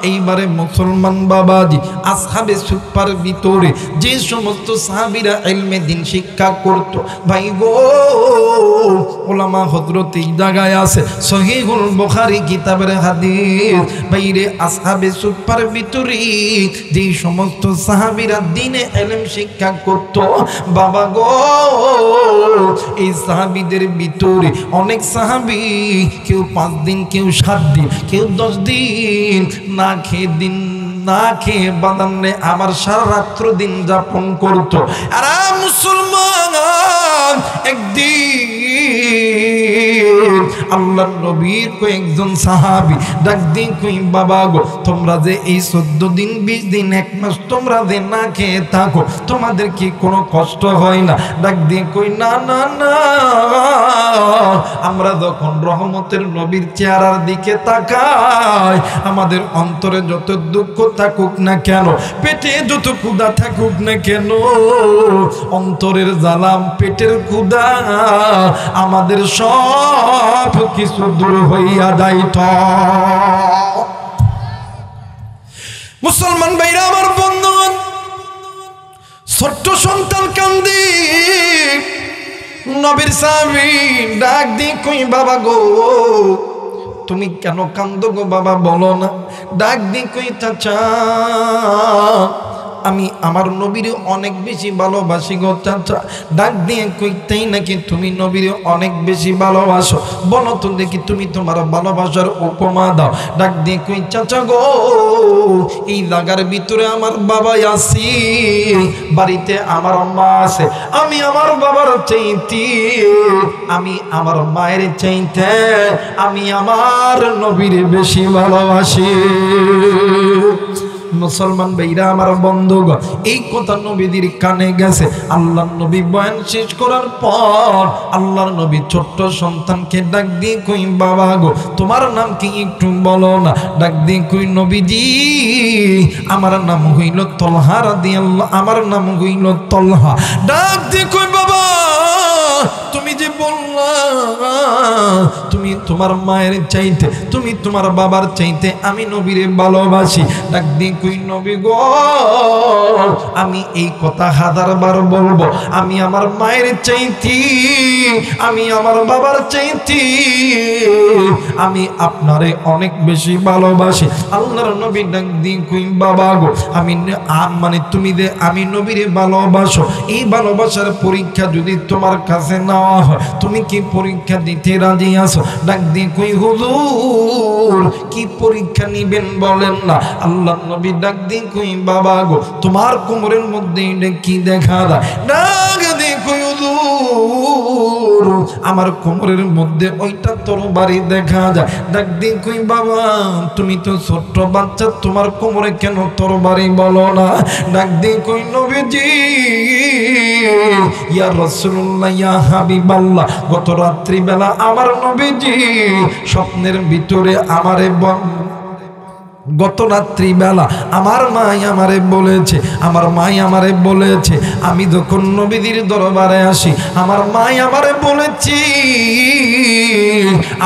এইবারে মুসলমান বাবাজি, আসহাবে সুফার ভিতরে যে সমস্ত সাহাবীরা ইলমে দ্বীন শিক্ষা করত, ভাই গো, উলামা হযরত এই জায়গায় আছে সহিহুল বুখারী কিতাবের হাদিস, বাইরে আসহাবে সুফার ভিতরে যে সমস্ত সাহাবীরা দ্বীনে ইলম শিক্ষা করত, বাবা গো, এই সাহাবীদের ভিতরে অনেক সাহাবী কেউ 5 দিন, কেউ 7 দিন, কেউ 10 দিন না খেয়ে বাদামনে আমার সারা রাত্র দিন যাপন করতো। আর মুসলমান একদিন আল্লাহর নবীর কয়েকজন সাহাবী ডাক দিয়ে কই, বাবা গো, তোমরা যে এই 14 দিন 20 দিন 1 মাস তোমরা যে না খেয়ে থাকো, তোমাদের কি কোনো কষ্ট হয় না? ডাক দিয়ে কই, না না না, আমরা যখন রহমতের নবীর চেহারার দিকে তাকাই, আমাদের অন্তরে যত দুঃখ থাকুক না কেন, পেটে যত ক্ষুধা থাকুক না কেন, অন্তরের জ্বালাম, পেটের ক্ষুধা, আমাদের সব কিছু দূর হইয়া যাইত। মুসলমান ভাইরা আমার, বন্ধুগণ, ছোট্ট সন্তান কান্দি, নবীর সাহাবী ডাক দিয়ে কই, বাবা গো, তুমি কেন কান্দো গো বাবা, বলো না? ডাক দিয়ে কই, চাচা, আমি আমার নবীরে অনেক বেশি ভালোবাসি গো চাচা। ডাক দিয়ে কই, তাই নাকি? তুমি নবীরে অনেক বেশি ভালোবাসো, বলো তো দেখি তুমি তোমার ভালোবাসার উপমা দাও। ডাক দিয়ে কই, চাচা গো, এই জায়গার ভিতরে আমার বাবাই আছি, বাড়িতে আমার মা আছে, আমি আমার বাবার চাইতে, আমি আমার মায়ের চাইতে, আমি আমার নবীরে বেশি ভালোবাসি। মুসলমান ভাইরা আমার, বন্ধুগণ, এই কথা নবীদের কানে গেছে। আল্লাহর নবী বয়ান শেষ করার পর আল্লাহর নবী ছোট্ট সন্তানকে ডাক দিয়ে কই, বাবা গো, তোমার নাম কি একটু বলো না? ডাক দিয়ে কই, নবীজি, আমার নাম হইল তলহা রাদিয়াল্লাহু, আমার নাম হইল তলহা। ডাক দিয়ে কই, বাবা, তুমি যে বললা তুমি তোমার মায়ের চাইতে, তুমি তোমার বাবার চাইতে আমি নবীরে ভালোবাসি। ডাক দিয়ে কই, নবী গো, আমি এই কথা 1000 বার বলবো, আমি আমার মায়ের চাইতে, আমি আমার বাবার চাইতে, আমি আপনারে অনেক বেশি ভালোবাসি। আল্লাহর নবী ডাক দিয়ে কই, বাবা গো, আমি মানে তুমি যে আমি নবীরে ভালোবাসো, এই ভালোবাসার পরীক্ষা যদি তোমার কাছে নেওয়া হয়, তুমি কি পরীক্ষা দিতে রাজি আছো? ডাক দিয়ে কই, হুজুর, কি পরীক্ষা নিবেন বলেন না? আল্লাহর নবী ডাক দিয়ে কই, বাবা গো, তোমার কোমরের মধ্যে কি দেখা যায়? ডাক দিয়ে কই, হুজুর, আমার কোমরের মধ্যে ওইটা তরবারি দেখা যায়। ডাক দিয়ে কই, বাবা, তুমি তো ছোট্ট বাচ্চা, তোমার কোমরে কেন তরবারি বলো না? ডাক দিয়ে কই, নবীজি, ইয়া রাসূলুল্লাহ, ইয়া হাবিবাল্লাহ, গত রাত্রি বেলা আমার নবীজি স্বপ্নের ভিতরে আমারে গত রাত্রি বেলা আমার মাই আমারে বলেছে, আমি যখন নবীদের দরবারে আসি, আমার মাই আমারে বলেছি,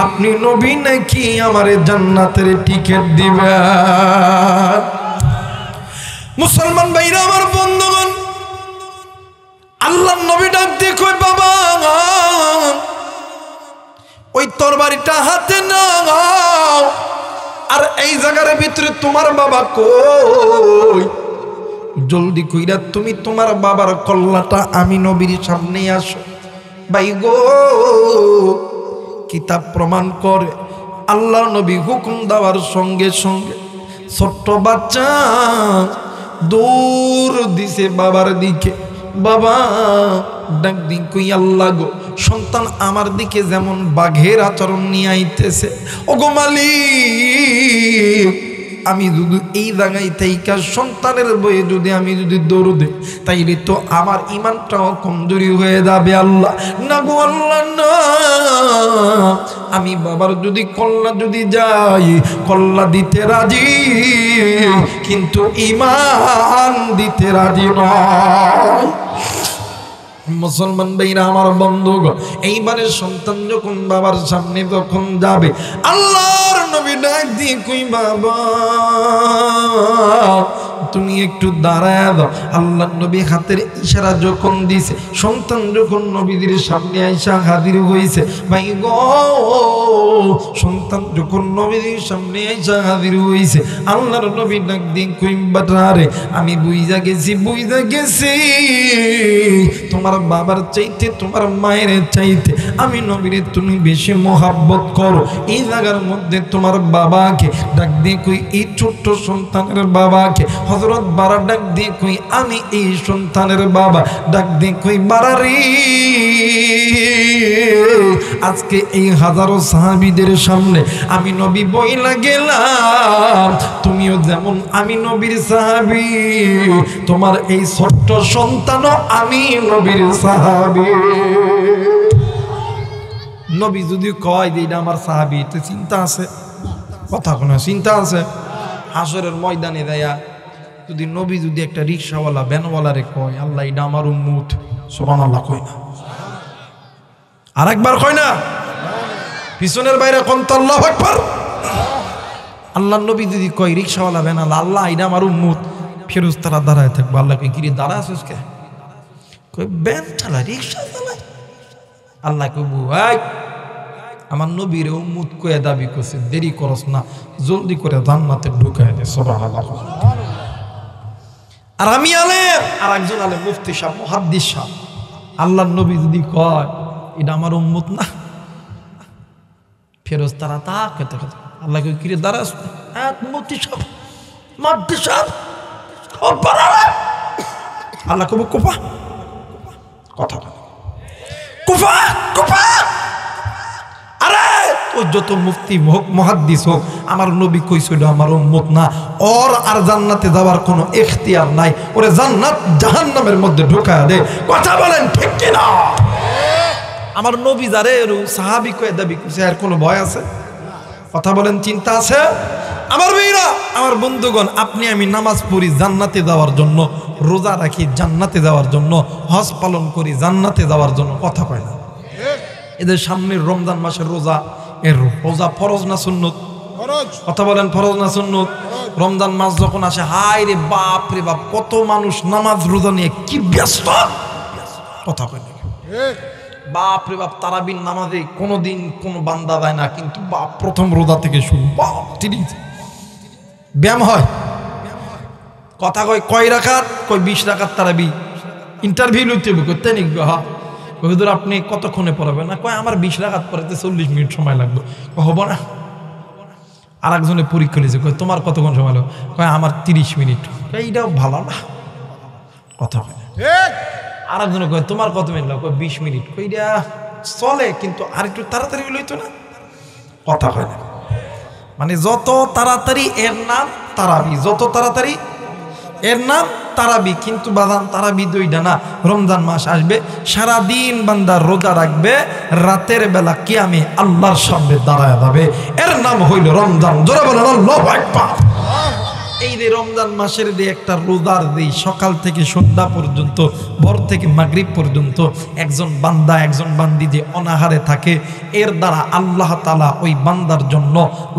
আপনি নবী নাকি আমারে জান্নাতের টিকিট দিবেন। মুসলমান ভাইরা আমার, বন্ধুগণ, আল্লাহর নবী ডাক দিয়ে কই, বাবা, ওই তরবারিটা হাতে নাও, আর এই জায়গার ভিতরে তোমার বাবা কই, জলদি কইরা তুমি তোমার বাবার কল্লাটা আমি নবীর সামনে আসো। ভাই গো, কিতাব প্রমাণ করে আল্লাহর নবী হুকুম দেওয়ার সঙ্গে সঙ্গে ছোট্ট বাচ্চা দূর দিছে বাবার দিকে। বাবা ডাক দিন কই, আল্লাহ গো, সন্তান আমার দিকে যেমন বাঘের আচরণ নিয়ে আইতেছে, ওগো মালিক, আমি যদি এই জায়গায় থাইকা সন্তানের বয়ে যদি আমি যদি দৌড় দেই, তাইলে তো আমার ইমানটাও কমজোরি হয়ে যাবে। আল্লাহ না গো, আল্লাহ না, আমি বাবার যদি কল্লা যদি যাই কল্লা দিতে রাজি, কিন্তু ঈমান দিতে রাজি নয়। মুসলমান ভাইরা আমার বন্ধুগণ, এইবারে সন্তান যখন বাবার সামনে যখন যাবে, আল্লাহর নবী ডাক দিয়ে কই বাবা তুমি একটু দাঁড়ায় দাও। আল্লাহ নবী হাতের ইশারা যখন দিছে, সন্তান যখন নবীদের সামনে আইসা হাজির হইছে, ভাই গো সন্তান যখন নবীদের সামনে আইসা হাজির হইছে, আল্লাহর নবী ডাক দিয়ে কই বাটারে আমি বুইজা গেছি তোমার বাবার চাইতে তোমার মায়ের চাইতে আমি নবীরে তুমি বেশি মোহাব্বত করো। এই জায়গার মধ্যে তোমার বাবাকে ডাক দিয়ে কই, এই ছোট্ট সন্তানের বাবাকে হযরত বারা ডাক দিয়ে কই, আমি এই সন্তানের বাবা ডাক দিয়ে কই বারারি আজকে এই হাজারো সাহাবীদের সামনে আমি নবী বইলা গেলাম, তুমিও যেমন আমি নবীর সাহাবী, তোমার এই ছোট্ট সন্তানও আমি নবীর সাহাবী। নবী যদি কয় যে এটা আমার সাহাবী, তো চিন্তা আছে? কথা কোনো চিন্তা আছে? হাসরের ময়দানে দেয়া যদি নবী যদি একটা রিক্সাওয়ালা ভ্যানওয়ালারে কয় আল্লাহ এটা আমার উম্মত, সুবহানাল্লাহ কয় না? আরেকবার কয় না? পিছনের বাইরে কোন তো আল্লাহু আকবার। আল্লাহ নবী যদি কয় রিক্সাওয়ালা ভ্যানওয়ালা আল্লাহ এটা আমার উম্মত, ফেরেশতারা দাঁড়ায় থাকবে, আল্লাহকে গিরে দাঁড়ায় আছিস কে? কই ভ্যান চালা রিক্সা চালায়। আল্লাহ কইবো এই আমার নবীর উম্মত কয়ে দাবি করছে, দেরি করস না, জলদি করে জান্নাতে ঢুকায় দে। সুবহানাল্লাহ। আর আমি আলেম, আর একজন আলেম মুফতি সাহেব মুহাদ্দিস সাহেব, আল্লাহর নবী যদি কয় এটা আমার উম্মত না, ফেরেশতারা তাকে দেখে আল্লাহকে গিরে দাঁড়াস, এক মুফতি সাহেব মুহাদ্দিস সাহেব আল্লাহ কব কুফা, কথা কুফা কুফা। আরে ও যত মুফতি হোক মুহাদ্দিস হোক, আমার নবী কইছে এটা আমার উম্মত না, ওর আর জান্নাতে যাওয়ার কোনো ইখতিয়ার নাই, ওরে জান্নাত জাহান্নামের মধ্যে ঢোকায় দে। কথা বলেন ঠিক কি না? আমার নবী যারে সাহাবী কয়ে দাবি করছে, আর কোনো ভয় আছে? কথা বলেন, চিন্তা আছে? আমার ভাইরা, আমার বন্ধুগণ, আপনি আমি নামাজ পড়ি জান্নাতে যাওয়ার জন্য, রোজা রাখি জান্নাতে যাওয়ার জন্য, হজ পালন করি জান্নাতে যাওয়ার জন্য। কথা কয় না? এদের সামনের রমজান মাসের রোজা, এর রোজা ফরজ না সুন্নত? কথা বলেন, ফরজ না সুন্নত? রমজান মাস যখন আসে, হায় রে বাপ রে বাপ, কত মানুষ নামাজ রোজা নিয়ে কি ব্যস্ত। কথা কয় না? বাপ রে বাপ, তারাবির নামাজে কোনোদিন কোনো বান্দা দেয় না, কিন্তু বাপ প্রথম রোজা থেকে শুরু, বাপ তিনি ব্যায়াম হয়। কথা কয় কয় রাকাত? কয় 20 রাকাত তারাবি। ইন্টারভিউ লইতে করতে নিকবে। হ্যাঁ হুজুর আপনি কতক্ষণে পড়াবেন? না কয় আমার 20 রাকাত পড়াতে 40 মিনিট সময় লাগবে। হব না? আর একজনে পরীক্ষা নিয়েছে, কয় তোমার কতক্ষণ সময় লাগবে? কয় আমার 30 মিনিট। এইটাও ভালো না? কথা কয়। আর একজনে কয় তোমার কত মিনিট লাগবে? 20 মিনিট। কইটা চলে, কিন্তু আর একটু তাড়াতাড়ি লইতো না? কথা কয় না? মানে যত তাড়াতাড়ি এর নাম তারাবি, যত তাড়াতাড়ি এর নাম তারাবি। কিন্তু বাদান তারাবি দুইটা না। রমজান মাস আসবে, সারাদিন বান্দা রোজা রাখবে, রাতের বেলা কিয়ামে আল্লাহর সামনে দাঁড়ায় যাবে, এর নাম হইল রমজান। জোরে বলেন আল্লাহু আকবার। এই যে রমজান মাসের যে একটা রোজার দিন, সকাল থেকে সন্ধ্যা পর্যন্ত, ভোর থেকে মাগরিব পর্যন্ত একজন বান্দা একজন বান্দি যে অনাহারে থাকে, এর দ্বারা আল্লাহ তাআলা ওই বান্দার জন্য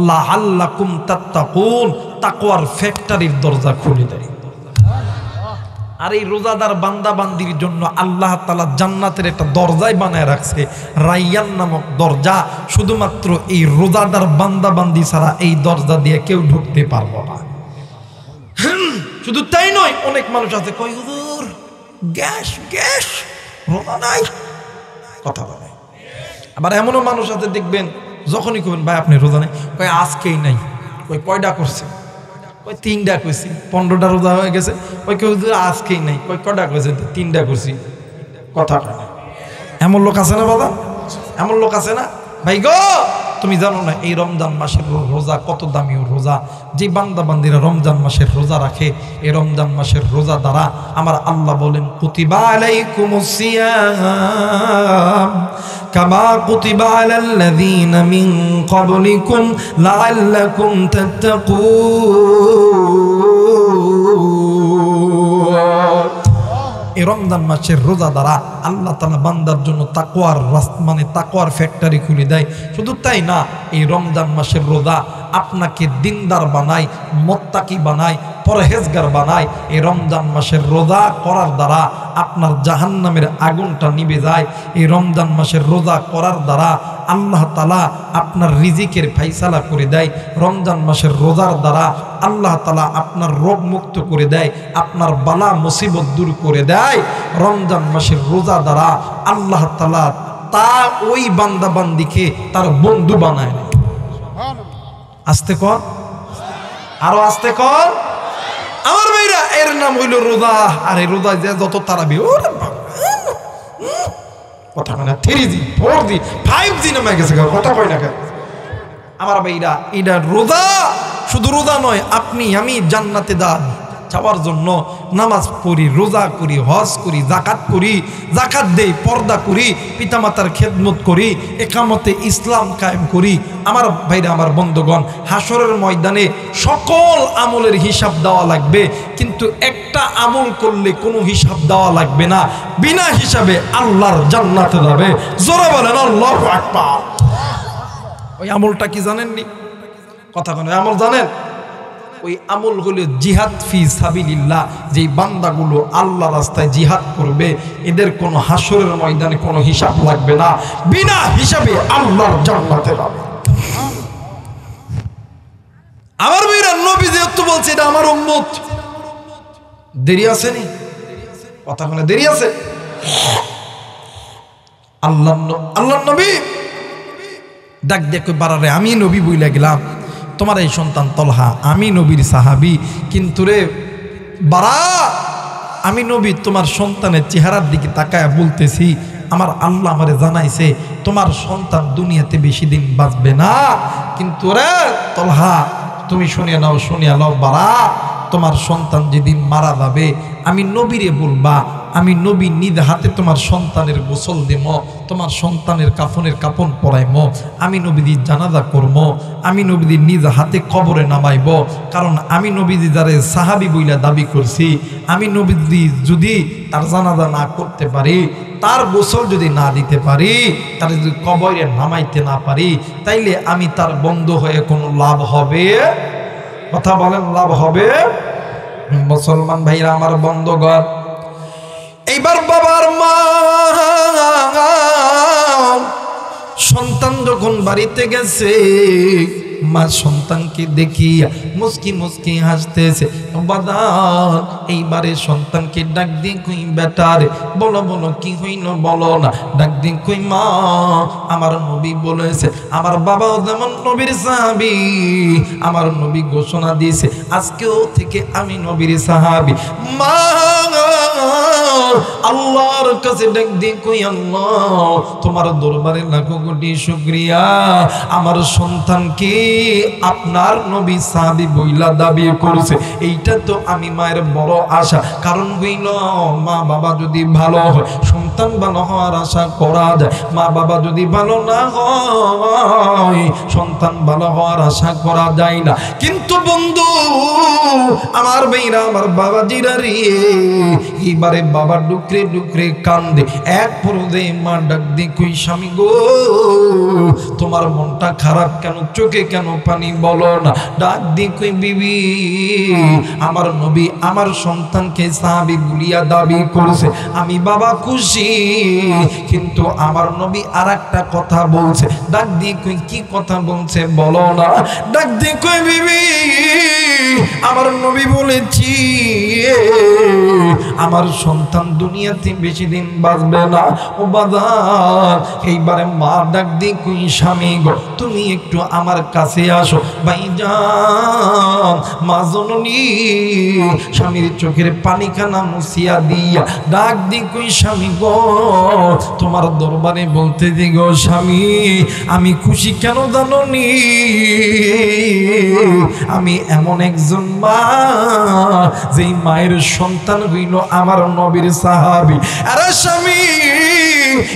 লাআল্লাকুম তাত্তাকুন, তাকওয়ার ফ্যাক্টরির দরজা খুলে দেয়। আর এই রোজাদার বান্দা বান্দির জন্য আল্লাহ তাআলা জান্নাতের একটা দরজাই বানায় রাখছে, রাইয়ান নামক দরজা। শুধুমাত্র এই রোজাদার বান্দা বান্দি ছাড়া এই দরজা দিয়ে কেউ ঢুকতে পারবে না। শুধু তাই নয়, অনেক মানুষ আছে কই হুজুর গ্যাস গ্যাস রোজা নাই, কথা বলে। আবার এমনও মানুষ আছে দেখবেন, যখনই কবেন ভাই আপনি রোজা নেই, কই আজকেই নাই। কই কয়টা করছে? কই 3টা করছি। 15টা রোজা হয়ে গেছে। কই কেউ আজকেই নাই। কই কয়টা করছে? 3টা করছি। কথা বলে। এমন লোক আছে না বাবা? এমন লোক আছে না? ভাই গো তুমি জানো না এই রমজান মাসের রোজা কত দামি রোজা? যে বান্দা বান্দিরা রমজান মাসের রোজা রাখে, এই রমজান মাসের রোজা দ্বারা আমার আল্লাহ বলেন কুতিবা আলাইকুমুস সিয়াম কামা কুতিবা আলাল্লাযীনা মিন ক্বাবলিকুম লাআল্লাকুম তাত্তাকুন। এই রমজান মাসের রোজা দ্বারা আল্লাহ তাআলা বান্দার জন্য তাকওয়ার মানে তাকওয়ার ফ্যাক্টরি খুলে দেয়। শুধু তাই না, এই রমজান মাসের রোজা আপনাকে দিনদার বানায়, মুত্তাকি বানায়, পরহেজগার বানায়। এই রমজান মাসের রোজা করার দ্বারা আপনার জাহান্নামের আগুনটা নিভে যায়। এই রমজান মাসের রোজা করার দ্বারা আল্লাহ তাআলা আপনার রিজিকের ফায়সালা করে দেয়। রমজান মাসের রোজার দ্বারা আল্লাহ তাআলা আপনার রোগ মুক্ত করে দেয়, আপনার বালা মুসিবত দূর করে দেয়। রমজান মাসের রোজা দ্বারা আল্লাহ তাআলা ওই বান্দা বান্দিকে তার বন্ধু বানায় না। আস্তে কর, আরো আস্তে কর আমার ভাইরা, এর নাম হইল রোজা। আর এই রোজা যে যত তারাবি, ওরে কথা কয় না, 3G 4G 5G নামে গেছে, কথা কয় না আমার ভাইরা। এটা রোজা, শুধু রোজা নয়, আপনি আমি জান্নাতে যাওয়ার জন্য নামাজ পড়ি, রোজা করি, হজ করি, জাকাত করি, জাকাত দেই, পর্দা করি, পিতামাতার খেদমত করি, একামতে ইসলাম কায়েম করি। আমার ভাইরা, আমার বন্ধুগণ, হাসরের ময়দানে সকল আমলের হিসাব দেওয়া লাগবে, কিন্তু একটা আমল করলে কোনো হিসাব দেওয়া লাগবে না, বিনা হিসাবে আল্লাহর জান্নাতে যাবে। জোরে বলেন আল্লাহু আকবার। ওই আমলটা কি জানেননি? কথা কেন আমল জানেন? ওই আমল হলো জিহাদ ফি সাবিলিল্লাহ। যেই বান্দাগুলো আল্লাহ রাস্তায় জিহাদ করবে, এদের কোনো হাসরের ময়দানে কোনো হিসাব লাগবে না, বিনা হিসাবে আল্লাহর জান্নাতে যাবে। আমার ভাইরা, নবী যেহেতু বলছে এটা আমার উম্মত, দেরি আছে নি? কথা বলে দেরি আছে? আল্লাহ নবী ডাক দেখো বাড়ারে, আমি নবী বইলা গেলাম, তোমার এই সন্তান তলহা, আমি নবীর সাহাবী, কিন্তু রে বারা, আমি নবী তোমার সন্তানের চেহারার দিকে তাকায় বলতেছি, আমার আল্লাহ আমারে জানাইছে তোমার সন্তান দুনিয়াতে বেশি দিন বাঁচবে না। কিন্তু রে তলহা, তুমি শুনিয়া নাও বারা, তোমার সন্তান যেদিন মারা যাবে, আমি নবীরে বলবা, আমি নবী নিজ হাতে তোমার সন্তানের গোসল দেব, তোমার সন্তানের কাফনের কাপন পরাইব, আমি নবীদি জানাজা করব, আমি নবীদি নিজ হাতে কবরে নামাইব। কারণ আমি নবীদি যারে সাহাবী বইলা দাবি করছি, আমি নবীদি যদি তার জানাজা না করতে পারি, তার গোসল যদি না দিতে পারি, তার যদি কবরে নামাইতে না পারি, তাইলে আমি তার বন্ধ হয়ে কোনো লাভ হবে? কথা বলেন, লাভ হবে? মুসলমান ভাইরা, আমার বন্ধুগণ, এইবার বাবার মা সন্তান যখন বাড়িতে গেছে, মা সন্তানকে দেখিয়া মুস্কি মুস্কি হাসতেছে। বাদান এইবারে সন্তানকে ডাক দিয়ে কই, বেটারে বলো বলো কি হইল বলো না। ডাক দিয়ে কই, মা আমার নবী বলেছে, আমার বাবাও যেমন নবীর সাহাবী, আমার নবী ঘোষণা দিয়েছে আজকেও থেকে আমি নবীর সাহাবী। মা আল্লাহর কাছে ডাক দিয়ে কই, আল্লাহ তোমার দরবারে লাখো কোটি শুকরিয়া, আমার সন্তানকে আপনার নবী সাহাবী বইলা দাবি করছে। এইটা তো আমি মায়ের বড় আশা। কারণ হইল, মা বাবা যদি ভালো হয়, সন্তান ভালো হওয়ার আশা করা যায়। মা বাবা যদি ভালো না হয়, সন্তান ভালো হওয়ার আশা করা যায় না। কিন্তু বন্ধু আমার ভাইরা, আমার বাবাজিরা রে, এইবারে বাবা ডুকরে ডুকরে কান্দে। এক পরদে মা ডাক দিয়ে কই, স্বামী গো, তোমার মনটা খারাপ কেন, চোখে কেন পানি বলো না। ডাক দিয়ে কই, বিবি আমার নবী আমার সন্তানকে সাহাবী বলিয়া দাবি করছে, আমি বাবা খুশি, কিন্তু আমার নবী আর একটা কথা বলছে। ডাক দিয়ে কই, কি কথা বলছে বলো না। ডাক দিয়ে কই, বিবি আমার নবী বলেছি আমার সন্তান দুনিয়াতে বেশি দিন বাঁচবে না। ও বাজার, এইবারে মা ডাক দিয়ে কই, স্বামী গো তুমি একটু আমার কাছে আসো। ভাইজান, মা জননী স্বামীর চোখের পানিখানা মুছিয়া দিয়া ডাক দিয়ে কই, স্বামী গো তোমার দরবারে বলতে দি গো স্বামী, আমি খুশি কেন জাননি, আমি এমন একজন মা যেই মায়ের সন্তান হইল আমার নবীর সাহাবী। আরে স্বামী,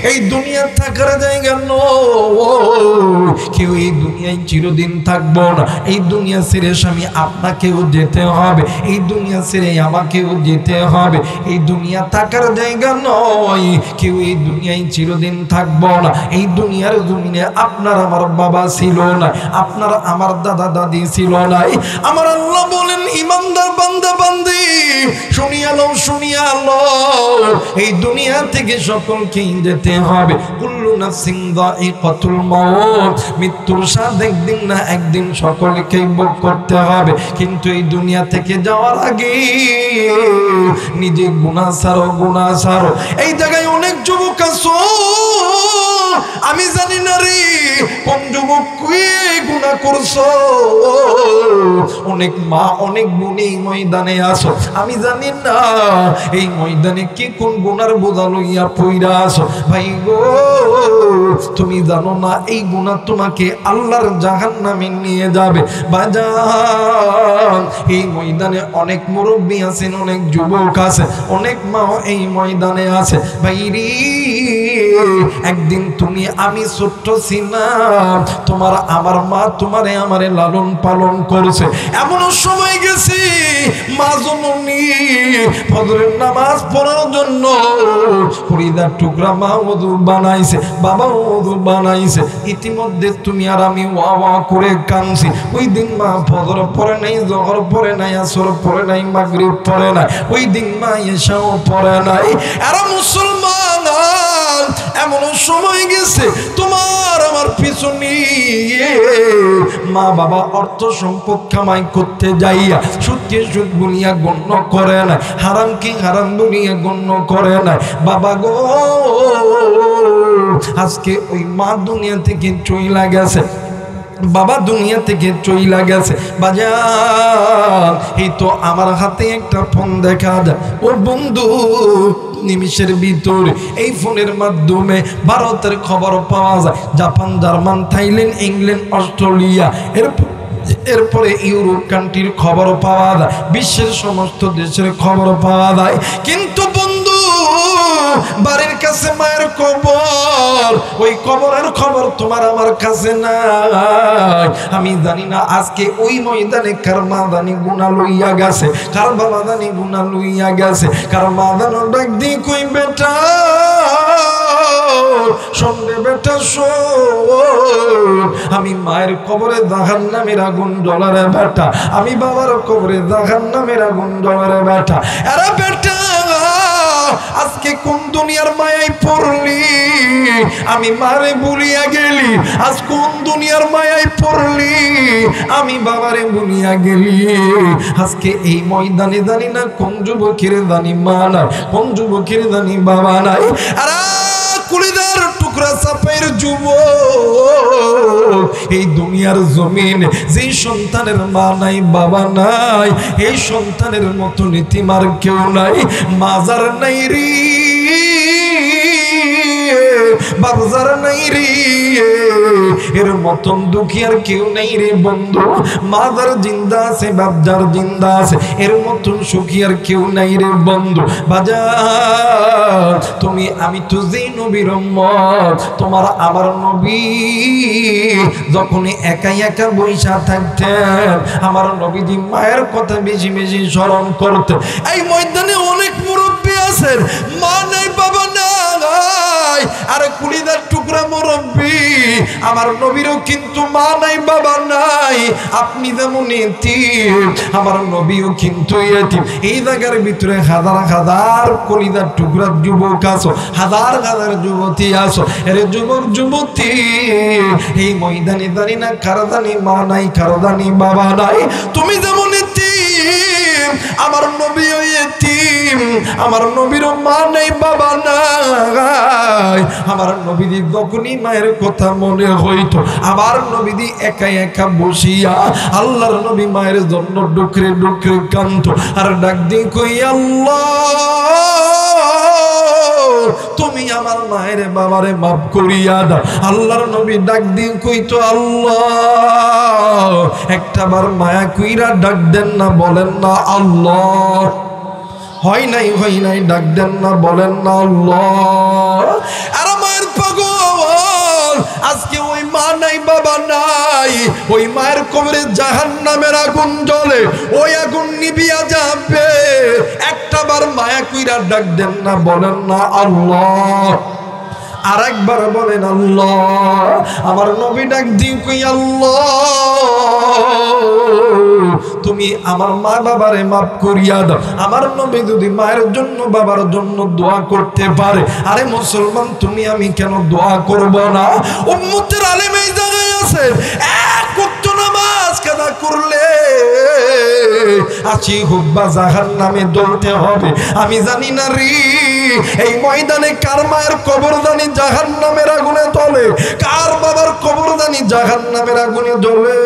এই দুনিয়া থাকার জায়গা নয়, কেউ এই দুনিয়ায় চিরদিন থাকবো না। এই দুনিয়া ছেড়ে স্বামী আপনাকেও যেতে হবে, এই দুনিয়া ছেড়ে আমাকেও যেতে হবে। এই দুনিয়া থাকার জায়গা নয়, কেউ এই দুনিয়ায় চিরদিন থাকবো না। এই দুনিয়ার জমিনে আপনার আমার বাবা ছিল না, আপনার আমার দাদা দাদি ছিল না। আমার আল্লাহ বলেন, ইমানদার বান্দা বান্দি শুনিয়া লও, শুনিয়া লও, এই দুনিয়া থেকে সকলকেই যেতে হবে। কুল্লু নাফসিন যায়িকাতুল মাউত, মৃত্যুর স্বাদ একদিন না একদিন সকলকেই ভোগ করতে হবে। কিন্তু এই দুনিয়া থেকে যাওয়ার আগে নিজে গুনাহ ছাড়ো, গুনাহ ছাড়ো। এই জায়গায় অনেক যুবক আছো, আমি জানি না রে কোন যুবক গুনাহ করছো। অনেক মা অনেক বোন এই ময়দানে আসো, আমি জানি না এই ময়দানে কি কোন গুনার বোঝা লইয়া পইরা আসো। ভাই গো, তুমি জানো না এই গুনাহ তোমাকে আল্লাহর জাহান্নামে নিয়ে যাবে। বাজান, এই ময়দানে অনেক মুরব্বী আছেন, অনেক যুবক আছে, অনেক মা এই ময়দানে আছে। ভাইরি, একদিন তুমি আমি ছোট্ট ছিলাম, তোমার আমার মা তোমারে আমারে লালন পালন করছে। এমন সময় গেছি মা জননী ফজরের নামাজ পড়ার জন্য ফরিদার টুকরা মা ওযু বানাইছে, বাবা ওযু বানাইছে। ইতিমধ্যে তুমি আর আমি ওয়া ওয়া করে কাঁদছি। ওই দিন মা ফজর পড়ে নাই, জোহর পড়ে নাই, আসর পড়ে নাই, মাগরিব পড়ে নাই, ওই দিন মা এশাও পড়ে নাই। এরা মুসলমান, এমন সময় গেছে তোমার আমার পিছনে মা বাবা অর্থ সম্পদ কামাই করতে যাইয়া সুদকে সুদ বলিয়া গণ্য করে না, হারামকে হারাম বলিয়া গণ্য করে না। বাবা গো, আজকে ওই মা দুনিয়া থেকে চইলা গেছে, বাবা দুনিয়া থেকে চইলা গেছে। বাজার, এই তো আমার হাতে একটা ফোন দেখা যায়। ও বন্ধু, নিমিষের ভিতরে এই ফোনের মাধ্যমে ভারতের খবর পাওয়া যায়, Japan, German, Thailand, England, Australia, এরপরে ইউরোপ কান্ট্রির খবর পাওয়া যায়, বিশ্বের সমস্ত দেশের খবর পাওয়া যায়। কিন্তু বন্ধু, বাড়ির কাছে মায়ের কবর, ওই কবরের খবর তোমার আমার কাছে নাই। আমি জানি না আজকে ওই ময়দানে কার মা দানি গুনাহ লইয়া গেছে, কার বাবা দানি গুনাহ লইয়া গেছে, কার মা দানো ডাক দি কই বেটা সঙ্গে বেটা শোন, আমি মায়ের কবরে জাহান্নামের আগুন জ্বলারে বেটা, আমি বাবার কবরে জাহান্নামের আগুন জ্বলারে বেটা। আরে বেটা, আজকে কোন দুনিয়ার মায়ায় পড়লি, আমি মারে ভুলিয়া গেলি। আজ কোন দুনিয়ার মায়ায় পড়লি, আমি বাবারে ভুলিয়া গেলি। আজকে এই ময়দানে জানি না কোন যুবকের জানি মা নাই, কোন যুবকের জানি বাবা নাই। আরে কুলিদার টুকরা সাপের যুবক, এই দুনিয়ার জমিন যেই সন্তানের মা নাই বাবা নাই, এই সন্তানের মতো নীতিমার কেউ নাই, মাজার নাই রে, বাবজার নাই রে, এর মতন দুঃখী আর কেউ নাই রে বন্ধু। মাজার জিন্দা আছে, বাবজার জিন্দা আছে, এর মতন সুখী আর কেউ নাই রে বন্ধু। বাজার, তুমি আমি তো যেই নবীর উম্মত, তোমার আমার নবী যখন একা একা বইসা থাকতেন, আমার নবীজি মায়ের কথা বেশি বেশি স্মরণ করতেন। এই ময়দানে অনেক মুরব্বী আছেন, মা নাই বাবা নাই, আর কুড়িদার টুকরা মুরব্বী, আমার নবীরও কিন্তু মা নাই বাবা নাই। আপনি যেমন এতিম, আমার নবীও কিন্তু এতিম। এই জায়গার ভিতরে হাজার হাজার কলিদার টুকরা যুবক আছো, হাজার হাজার যুবতী আছো। এর যুবক যুবতী, এই ময়দানে জানি না কারো জানি মা নাই, কারো জানি বাবা নাই। তুমি যেমন এতিম, আমার নবীও এতিম, আমার নবীরও মা নাই বাবা নাই। আমার নবীদি যখনই মায়ের কথা মনে হইতো, আমার নবীদি একা একা বসিয়া আল্লাহর নবী মায়ের জন্য ডুকরে ডুকরে কাঁদতো আর ডাক দিয়ে কই, আল্লাহ তুমি আমার মায়ের বাবারে মাফ করিয়া দাও। আল্লাহর নবী ডাক দিয়ে কইতো, আল্লাহ একটা বার মায়া কইরা ডাক দেন না, বলেন না আল্লাহ। হয় নাই ডাক দেন না, বলেন না আল্লাহ। আর মা নাই বাবা নাই, ওই মায়ের কবরে জাহান্নামের আগুন জ্বলে, ওই আগুন নিভিয়া যাবে। একটাবার মায়া কইরা ডাক দেন না, বলেন না আল্লাহ। আর একবার বলেন আল্লাহ। আমার নবী ডাক দিয়ে কই আল্লাহ তুমি আমার মা বাবারে মাফ করিয়া দাও। আমার নবী যদি মায়ের জন্য বাবার জন্য দোয়া করতে পারে, আরে মুসলমান তুমি আমি কেন দোয়া করব না? উম্মতের আলেম এই জায়গায় আছে, এক ওয়াক্ত নামাজ কাদা করলে আছি হুব্বা জাহান্নামে দৌড়তে হবে। আমি জানি না রে এই ময়দানে কার মায়ের কবরদানি জাহান্নামের আগুনে জ্বলে, কার বাবার কবরদানি জাহান্নামের আগুনে জ্বলে।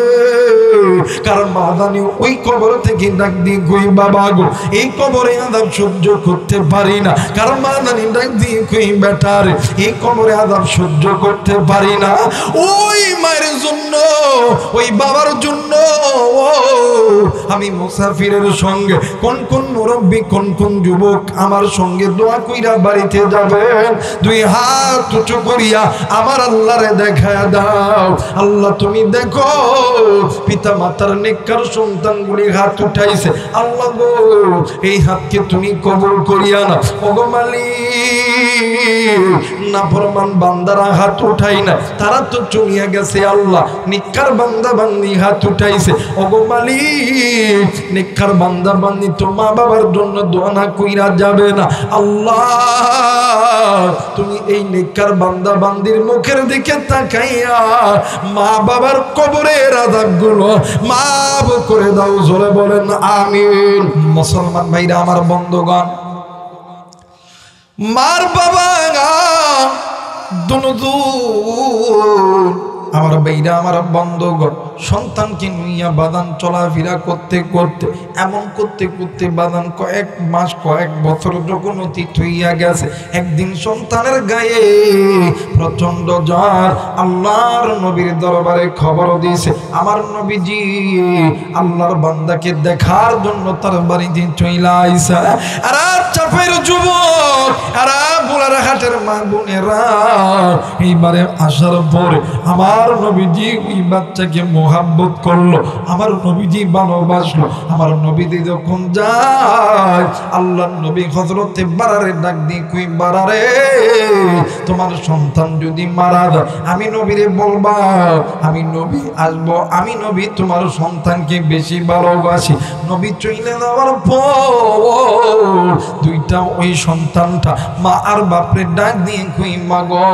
কারণ মাদানি ওই কবর থেকে ডাক দিয়ে কই বাবা গো এই কবরে আযাব সহ্য করতে পারি না। কারণ মাদানি ডাক দিয়ে কই বেটার এই কবরে আযাব সহ্য করতে পারি না। ওই মায়ের জন্য ওই বাবার জন্য আমি মুসাফিরের সঙ্গে কোন কোন মুরব্বী কোন কোন যুবক আমার সঙ্গে দোয়া কইরা বাড়িতে যাবেন, দুই হাত উঁচু করিয়া আমার আল্লাহরে দেখায়া দাও। আল্লাহ তুমি দেখো পিতা মাতার নেককার সন্তানগুলি হাত উঠাইছে, আল্লাহ গো এই হাতকে তুমি কবুল করিয়া না। ওগো মালিক নাফরমান বান্দারা হাত উঠাই না, তারা তো চলিয়া গেছে। আল্লাহ নেককার বান্দা বান্দি হাত উঠাইছে, ওগো মালিক নেককার বান্দা বান্দি তো মা বাবার জন্য দোয়া না কইরা যাবে না। আল্লাহ তুমি এই নেককার বান্দা বান্দির মুখের দিকে তাকাইয়া মা বাবার কবরের আযাবগুলো মাফ করে দাও। জোরে বলেন আমিন। মুসলমান ভাইরা আমার বন্ধুগণ, মার বাবা দুনুদুন আমার ভাইরা আমার বন্ধুগণ, সন্তানকে নিয়ে বাদান চলাফেরা করতে করতে এমন করতে করতে বাদান কয়েক মাস কয়েক বছর যখন অতীত হইয়া গেছে, একদিন সন্তানের গায়ে প্রচন্ড জ্বর। আল্লাহর নবীর দরবারে খবর দিয়েছে, আমার নবীজি আল্লাহর বান্দাকে দেখার জন্য তার বাড়িতে চইলা আইছে। আর চাপের যুবক আর বুলার হাটের মা বোনেরা এইবারে আসার পরে আমার নবীজি ওই বাচ্চাকে মোহাব্বত করলো, আমার নবীজি ভালোবাসলো। আমার নবীজি যখন যায় আল্লাহর নবী হযরতে বারারে ডাক দিয়ে কই বারারে তোমার সন্তান যদি মারা যায় আমি নবীরে বলবা, আমি নবী আসবো, আমি নবী তোমার সন্তানকে বেশি ভালোবাসি। নবী চলে যাওয়ার পর দুইটা ওই সন্তানটা মা আর বাপরে ডাক দিয়ে কই মা গো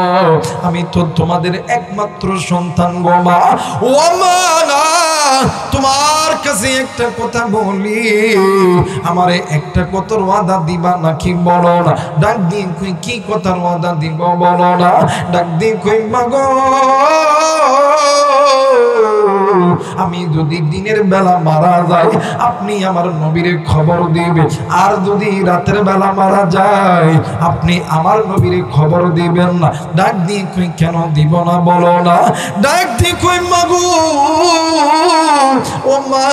আমি তো তোমাদের একমাত্র সন্তান গো মা। ও মা তোমার কাছে একটা কথা বলি, আমারে একটা কথার ওয়াদা দিবা নাকি বলো না? ডাক দিয়ে কই কি কথার ওয়াদা দিব বলো না? ডাক দিয়ে কই মা গো আমি যদি দিনের বেলা মারা যাই আপনি আমার নবীরে খবর দিবেন, আর যদি রাতের বেলা মারা যায় আপনি আমার নবীরে খবর দিবেন না। ডাক দিয়ে কই কেন দিব না বলো না? ডাক দিয়ে কই মাগো ও মা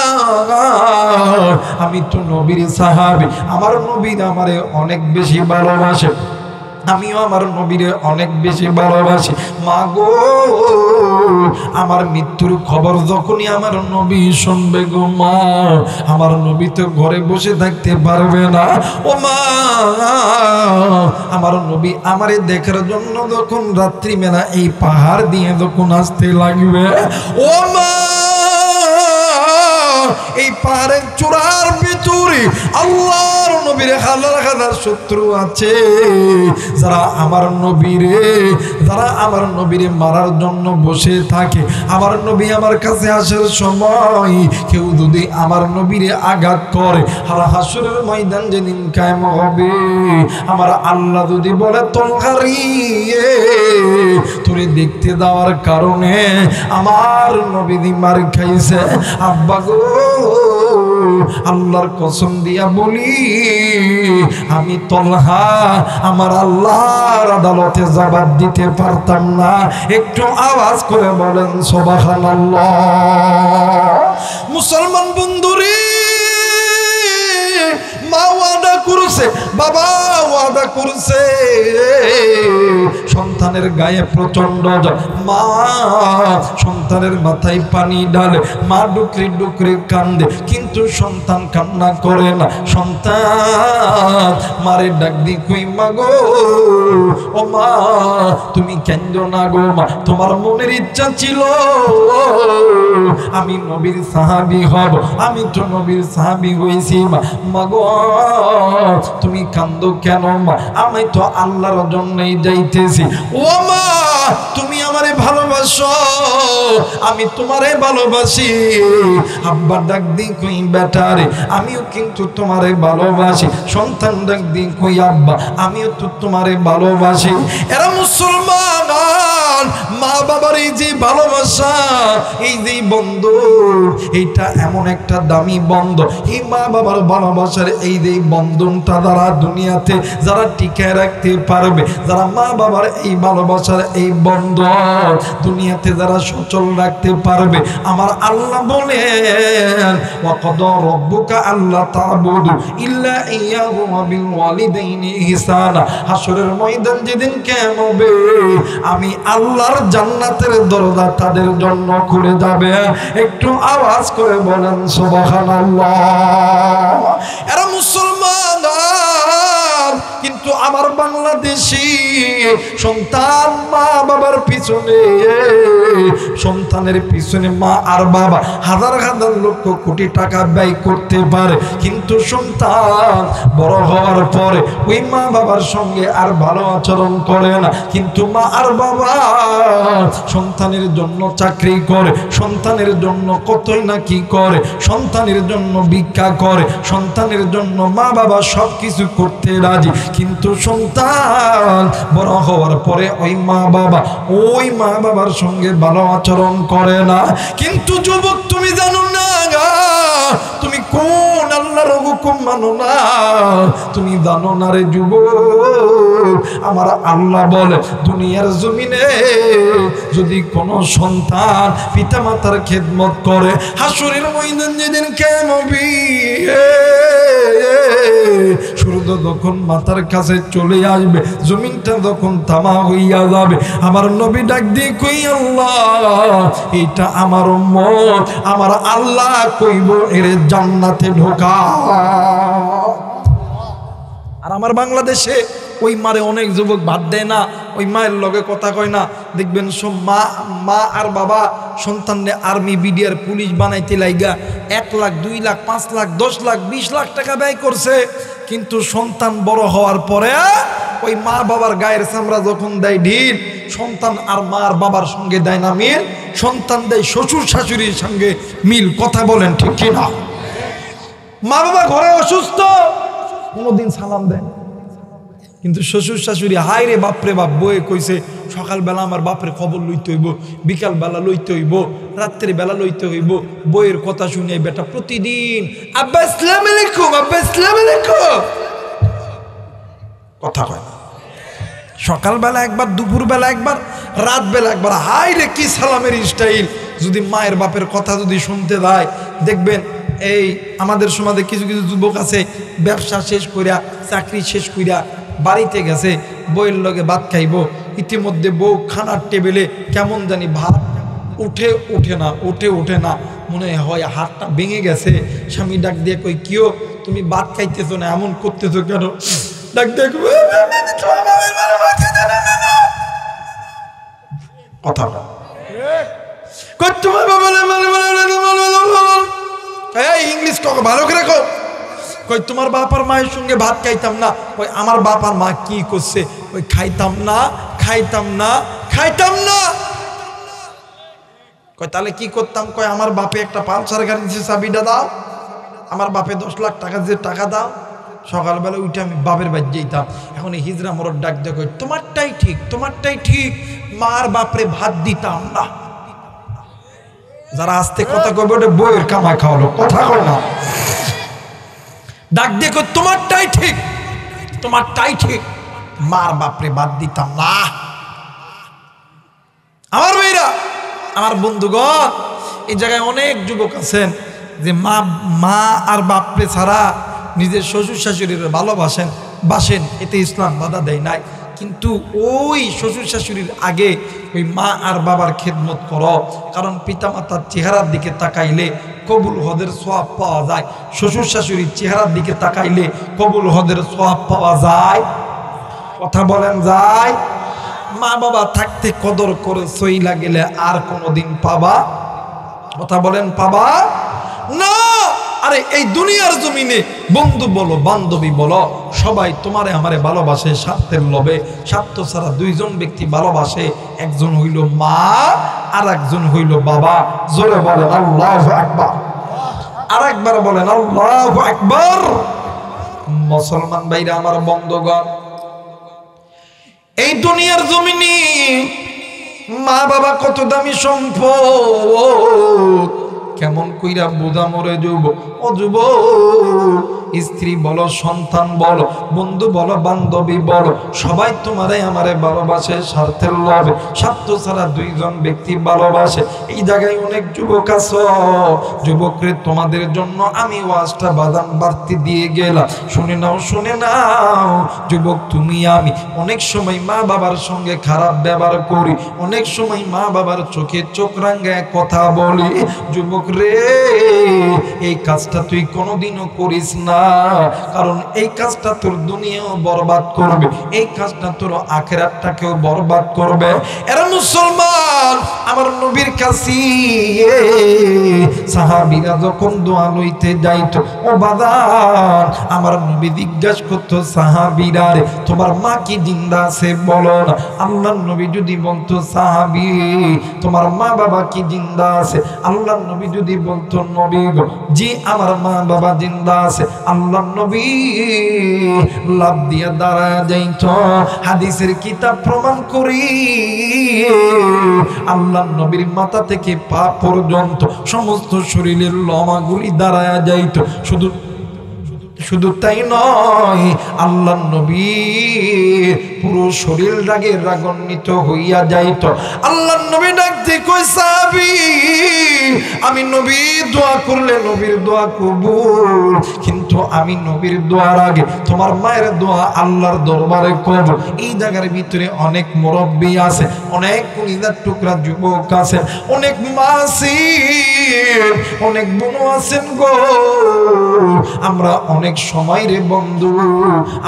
আমি তো নবীর সাহাবী, আমার নবী আমারে অনেক বেশি ভালোবাসে, আমিও আমার নবীরে অনেক বেশি ভালোবাসি। মা গো আমার মৃত্যুর খবর যখনই আমার নবী শুনবে গো মা, আমার নবী তো ঘরে বসে থাকতে পারবে না। ও মা আমার নবী আমারে দেখার জন্য যখন রাত্রিবেলা এই পাহাড় দিয়ে যখন আসতে লাগবে, ও মা এই পাহাড়ের চূড়ার ভিতরে আল্লাহর নবীর হাজার হাজার শত্রু আছে, যারা আমার নবীরে মারার জন্য বসে থাকে। আমার নবী আমার কাছে আসার সময় কেউ যদি আমার নবীরে আঘাত করে, হাসরের ময়দান যেদিন কায়েম হবে আমার আল্লাহ যদি বলে তলকারি তোরে দেখতে দেওয়ার কারণে আমার নবী মার খাইছে, আব্বা গো আল্লাহর কসম দিয়া বলি আমি তলহা আমার আল্লাহর আদালতে জবাব দিতে পারতাম না। একটু আওয়াজ করে বলেন সুবহানাল্লাহ। মুসলমান বন্ধুরে মা ওয়াদা করছে, বাবা ওয়াদা করছে, সন্তানের গায়ে প্রচন্ড জ্বর, মা সন্তানের মাথায় পানি ঢালে, মা ডুকরি ডুকরি কান্দে, কিন্তু সন্তান কান্না করে না। সন্তান মারে ডাক দি কই মা গো, ও মা তুমি কেন্দ্র না গো মা, তোমার মনের ইচ্ছা ছিল আমি নবীর সাহাবী হব, আমি তো নবীর সাহাবী হইছি মা। মা গো তুমি কান্দো কেন মা, আমি তো আল্লাহর জন্যই যাইতেছি। ও মা তুমি আমারে ভালোবাসো, আমি তোমারে ভালোবাসি। আব্বা ডাক দি কই বেটারে, আমিও কিন্তু তোমারে ভালোবাসি। সন্তান ডাক দি কই আব্বা, আমিও তো তোমারে ভালোবাসি। এরা মুসলমান, মা বাবার এই যে ভালোবাসা, এই যে বন্ধু, এইটা এমন একটা দামি বন্ধন। এই মা বাবার ভালোবাসার এই যে বন্ধনটা দ্বারা দুনিয়াতে যারা টিকায় রাখতে পারবে, যারা মা বাবার এই ভালোবাসার এই বন্ধন দুনিয়াতে যারা সচল রাখতে পারবে, আমার আল্লাহ বলেন ওয়াকাদা রাব্বুকা আল্লা তা'বুদু ইল্লা ইয়াহু ওয়া বিল ওয়ালিদাইনি ইহসানা। হাসরের ময়দান যেদিন কিয়ামত হবে, আমি আল্লাহর জান্নাতের দরজা তাদের জন্য খুলে যাবে। একটু আওয়াজ করে বলেন সুবহানাল্লাহ। এরা মুসলমান, কিন্তু আমার বাংলাদেশি সন্তান মা বাবার পিছনে, সন্তানের পিছনে মা আর বাবা হাজার হাজার লক্ষ কোটি টাকা ব্যয় করতে পারে, কিন্তু সন্তান বড় হওয়ার পরে ওই মা বাবার সঙ্গে আর ভালো আচরণ করে না। কিন্তু মা আর বাবা সন্তানের জন্য চাকরি করে, সন্তানের জন্য কতই না কি করে, সন্তানের জন্য ভিক্ষা করে, সন্তানের জন্য মা বাবা সব কিছু করতে রাজি, কিন্তু সন্তান বড় হওয়ার পরে ওই মা বাবার সঙ্গে ভালো আচরণ করে না। কিন্তু যুবক তুমি জানো না তুমি কোন আল্লাহর হুকুম মানো না, তুমি জানো না রে যুবক। আমার আল্লাহ বলে দুনিয়ার জমিনে যদি কোন সন্তান পিতামাতার খেদমত করে, হাসরের ময়দান যেদিন কিয়ামত হবে, সূর্য যখন মাথার কাছে চলে আসবে, জমিনটা যখন তামা হইয়া যাবে, আমার নবী ডাক দিয়ে কই আল্লাহ এটা আমার উম্মত, আমার আল্লাহ কইব এর জান্নাতে ঢোকা। আর আমার বাংলাদেশে ওই মারে অনেক যুবক বাদ দেয় না, ওই মায়ের লগে কথা কয় না। দেখবেন সব মা আর বাবা সন্তানরে আর্মি বিডিআর পুলিশ বানাইতে লাইগা 1 লাখ 2 লাখ 5 লাখ 10 লাখ 20 লাখ টাকা ব্যয় করছে, কিন্তু সন্তান বড় হওয়ার পরে ওই মা বাবার গায়ের চামড়া যখন দেয় ঢিল, সন্তান আর মা আর বাবার সঙ্গে দেয় না মিল, সন্তান দেয় শ্বশুর শাশুড়ির সঙ্গে মিল। কথা বলেন ঠিক কিনা? মা বাবা ঘরে অসুস্থ, কোনোদিন সালাম দেন, কিন্তু শ্বশুর শাশুড়ি হায় রে বাপরে বাপ, বয়ে কইছে সকালবেলা আমার বাপের খবর লইতে হইব, বিকালবেলা লইতে হইব, রাত্রের বেলা লইতে হইব। বইয়ের কথা শুনে বেটা প্রতিদিন আব্বা আসসালামু আলাইকুম, আব্বা আসসালামু আলাইকুম, কথা কয় না। সকালবেলা একবার, দুপুরবেলা একবার, রাতবেলা একবার। হায় রে কি সালামের স্টাইল! যদি মায়ের বাপের কথা যদি শুনতে দেয়, দেখবেন এই আমাদের সমাজে কিছু কিছু যুবক আছে ব্যবসা শেষ কইরা, চাকরি শেষ কইরা বাড়িতে গেছে, বউয়ের লগে ভাত খাইব, ইতিমধ্যে বউ খানার টেবিলে কেমন জানি ভাত ওঠে না, মনে হয় হাতটা ভেঙে গেছে। স্বামী ডাক দিয়ে কই কিও তুমি ভাত খাইতেছো না, এমন করতেছো কেন? ডাক দিয়ে কথা ইংলিশ ভালো করে কো। কই তোমার বাপার মায়ের সঙ্গে ভাত খাইতাম না। কই আমার বাপার মা কি করছে? ওই খাইতাম না। কই তাহলে কি করতাম? কই আমার বাপে একটা পালসার গাড়ি দিচ্ছে, চাবিটা দাও। আমার বাপে 10 লাখ টাকা দিয়ে টাকা দাও। সকালবেলা উঠে আমি বাপের বাড়ি যেতাম। এখন এই হিজরা মরর ডাক দিয়ে কই তোমারটাই ঠিক, মার বাপরে ভাত দিতাম না। যারা আস্তে কথা কইবে ওটা বইয়ের কামাই খাওয়ালো, কথা কয় না। ডাক দিয়ে কই তোমারটাই ঠিক, মার বাপরে ভাত দিতাম না। আমার ভাইরা, আমার বন্ধুগণ, এই জায়গায় অনেক যুবক আছেন যে মা আর বাপরে ছাড়া নিজের শ্বশুর শাশুড়ির ভালোবাসেন, এতে ইসলাম বাধা দেয় নাই। কিন্তু ওই শ্বশুর শাশুড়ির আগে ওই মা আর বাবার খেদমত করো, কারণ পিতামাতার চেহারার দিকে তাকাইলে কবুল হদের সওয়াব পাওয়া যায়, শ্বশুর শাশুড়ির চেহারার দিকে তাকাইলে কবুল হদের সওয়াব পাওয়া যায়। কথা বলেন যায়? মা বাবা থাকতে কদর করে সইলা গেলে আর কোনোদিন পাবা? কথা বলেন পাবা না। আরে এই দুনিয়ার জমিনে বন্ধু বলো বান্ধবী বলো সবাই তোমারে আমারে ভালোবাসে স্বার্থের লোভে। স্বার্থ ছাড়া দুইজন ব্যক্তি ভালোবাসে, একজন হইল মা আর একজন হইল বাবা। জোরে বলেন আল্লাহু আকবার, আর একবার বলেন আল্লাহু আকবার। মুসলমান ভাইরা আমার বন্ধুগণ, এই দুনিয়ার জমিনে মা বাবা কত দামি সম্পদ, কেমন কইরা বোঝা মরে যুব ও যুব। স্ত্রী বলো, সন্তান বলো, বন্ধু বলো, বান্ধবী বলো, সবাই তোমারে আমারে ভালোবাসে স্বার্থের লোভে। স্বার্থ ছাড়া দুইজন ব্যক্তি ভালোবাসে। এই জায়গায় অনেক যুবক আছো, যুবকরে তোমাদের জন্য আমি ওয়াজটা বাদাম বাড়তি দিয়ে গেলাম। শুনে নাও, শুনে নাও যুবক, তুমি আমি অনেক সময় মা বাবার সঙ্গে খারাপ ব্যবহার করি, অনেক সময় মা বাবার চোখে চোখ রাঙ্গায় কথা বলি। যুবক রে, এই কাজটা তুই কোনোদিনও করিস না, কারণ এই কাজটা তোর দুনিয়াও বরবাদ করবে, এই কাজটা তোর আখিরাতটাকেও বরবাদ করবে। এরা মুসলমান আমার নবীর কাছে সাহাবীরা যখন দোয়া লইতে যাইতো, ও বাদান আমার নবী জিজ্ঞাসা করতো সাহাবীরা, রে তোমার মা কি জিন্দা আছে বলো না। আল্লাহর নবী যদি বলতো সাহাবী তোমার মা বাবা কি জিন্দা আছে, আল্লাহর নবী যদি বলতো নবী গো জি আমার মা বাবা জিন্দা আছে, আল্লাহর নবী লাভ দিয়া দাঁড়া যাইতো। হাদিসের কিতাব প্রমাণ করি আল্লাহর নবীর মাথা থেকে পা পর্যন্ত সমস্ত শরীরের লোমাগুলি দাঁড়ায়া যাইতো। শুধু তাই নয়, আল্লাহর নবী পুরো শরীর রাগে রাগান্বিত হইয়া যাইত। আল্লাহর নবী ডাকতে কই সাহাবী, আমি নবী দোয়া করলে নবীর দোয়া কবুল, কিন্তু আমি নবীর দোয়ার আগে তোমার মায়ের দোয়া আল্লাহর দরবারে করব। এই জায়গার ভিতরে অনেক মুরব্বী আছে, অনেক কলিজার টুকরা যুবক আছে, অনেক মা আছে, অনেক বোন আছেন গো। আমরা অনেক সময় রে বন্ধু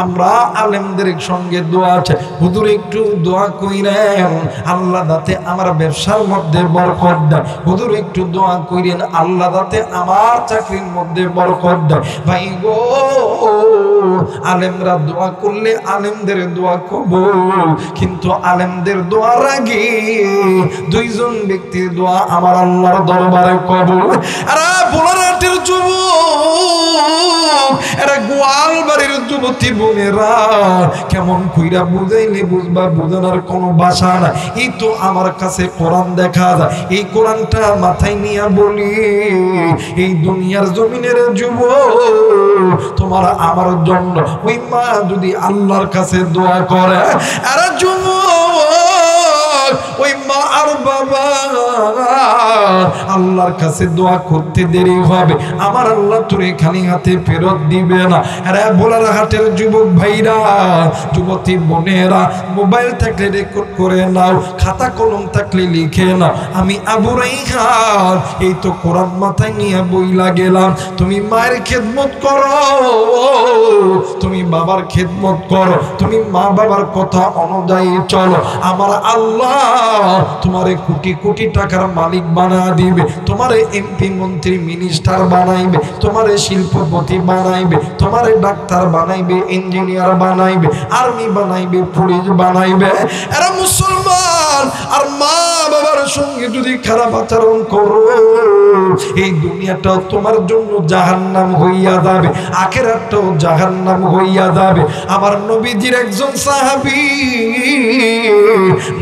আমরা আলেমদের সঙ্গে দোয়া আছে, হুজুর একটু দোয়া কইরেন আল্লাহ যাতে আমার ব্যবসার মধ্যে বরকত দেয়, হুজুর একটু দোয়া কইরেন আল্লাহ যাতে আমার চাকরির মধ্যে বরকত দেয়। ভাই গো, আলেমরা দোয়া করলে আলেমদের দোয়া কবুল, কিন্তু আলেমদের দোয়ার আগে দুইজন ব্যক্তির দোয়া আমার আল্লাহর দরবারে কবুল। আরে বোলারাটের যুবক, এরা গোয়ালবাড়ির যুবতী বোনেরা, কেমন কইরা বুঝাইলে বুঝবা, বুঝানোর কোনো ভাষা না। এই তো আমার কাছে কোরআন দেখা যায়, এই কোরআনটা মাথায় নিয়ে বলি, এই দুনিয়ার জমিনের যুবক তোমার আমার জন্য ওই মা যদি আল্লাহর কাছে দোয়া করে, এরা যুবক ওই মা আর বাবা আল্লাহর কাছে দোয়া করতে দেরি হবে, আমার আল্লাহ তোরে খালি হাতে ফেরত দিবে না। আরে বোলার হাটের যুবক ভাইরা, যুবতী বোনেরা, মোবাইল থাকলে রেকর্ড করে নাও, খাতা কলম থাকলে লিখে নাও। আমি আবু রাইহান এই তো কোরআন মাথায় নিয়ে বইলা গেলাম। তুমি মায়ের খেদমত করো, তুমি বাবার খেদমত করো, তুমি মা বাবার কথা অনুযায়ী চলো, আমার আল্লাহ তোমারে কোটি কোটি টাকার মালিক বানা দিবে, তোমারে এমপি মন্ত্রী মিনিস্টার বানাইবে, তোমারে শিল্পপতি বানাইবে, তোমারে ডাক্তার বানাইবে, ইঞ্জিনিয়ার বানাইবে, আর্মি বানাইবে, পুলিশ বানাইবে। এরা মুসলমান আর মা বাবার সঙ্গে যদি খারাপ আচরণ করো, এই দুনিয়াটাও তোমার জন্য জাহান্নাম হইয়া যাবে, আখিরাতটাও জাহান্নাম হইয়া যাবে। আমার নবীজির একজন সাহাবী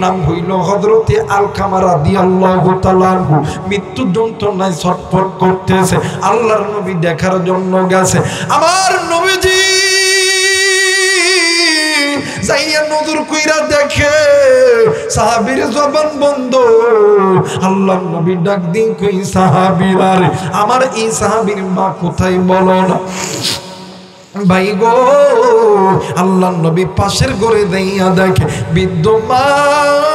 নাম হইল হযরতে আলকামা রাদিয়াল্লাহু তাআলা আনহু, মৃত্যু যন্ত্রণায় ছটফট করতেছে, আল্লাহর নবী দেখার জন্য গেছে। আমার নবীজি যাইয়া নজর কইরা দেখে সাহাবীর জবান বন্ধ। আল্লাহর নবী ডাক দিন কই সাহাবীরা, রে আমার এই সাহাবীর মা কোথায় বলো না। ভাই গো, আল্লাহ নবী পাশের ঘরে দাইয়া দেখে বিদ্যমান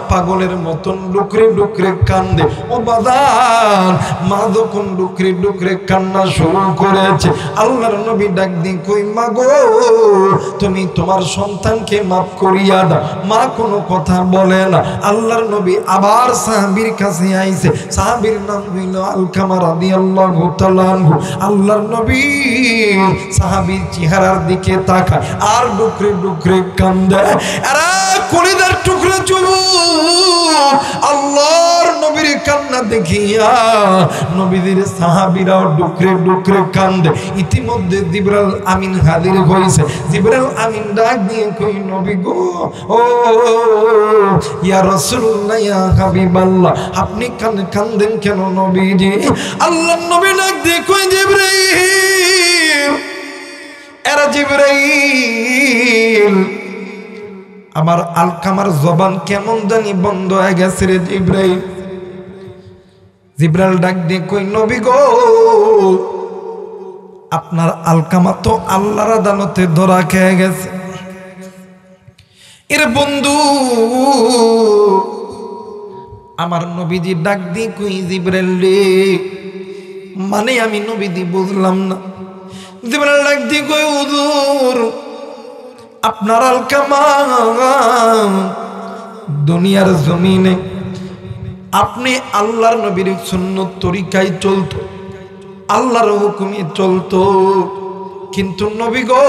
পাগলের মতন ডুকরে ডুকরে কান্দে। ও বাদান, মা যখন ডুকরে ডুকরে কান্না শুরু করেছে, আল্লাহর নবী ডাক দিয়ে কই মা গো, তুমি তোমার সন্তানকে মাফ করিয়া দাও। মা কোনো কথা বলে না। আল্লাহর নবী আবার সাহাবীর কাছে আইছে। সাহাবীর নাম হইল আলকামা রাদিয়াল্লাহু তাআলা আনহু। আল্লাহর নবী সাহাবীর চেহারার দিকে তাকায় আর ডুকরে ডুকরে কান্দে। আরে কলিজার টুকরা যুবক, আল্লাহর নবীর কান্না দেখিয়া নবীদের সাহাবীরাও ডুকরে ডুকরে কান্দে। ইতিমধ্যে জিবরাইল আমিন হাজির হইছে। জিবরাইল আমিন ডাক দিয়ে কই নবী গো, ও ইয়া রাসূলুল্লাহ, ইয়া হাবিবাল্লাহ, আপনি কান্দেন কেন নবীজি? আল্লাহর নবী ডাক দিয়ে কই জিবরাইল, এরা জিবরাইল, আমার আলকামার জবান কেমন জানি বন্ধ হয়ে গেছে রে জিবরাইল। জিবরাইল ডাক দিয়ে কই নবী গো, আপনার আলকামা তো আল্লাহর আদালতে ধরা খেয়ে গেছে। এর বন্ধু আমার নবীজি ডাক দিয়ে কই জিবরাইল রে, মানে আমি নবীজি বুঝলাম না। জিবরাইল ডাক দিয়ে কই হুজুর, আপনার আলকামা দুনিয়ার জমিনে আপনি আল্লাহর নবীর সুন্নত তরিকায় চলতো, আল্লাহর হুকুমে চলতো, কিন্তু নবী গো,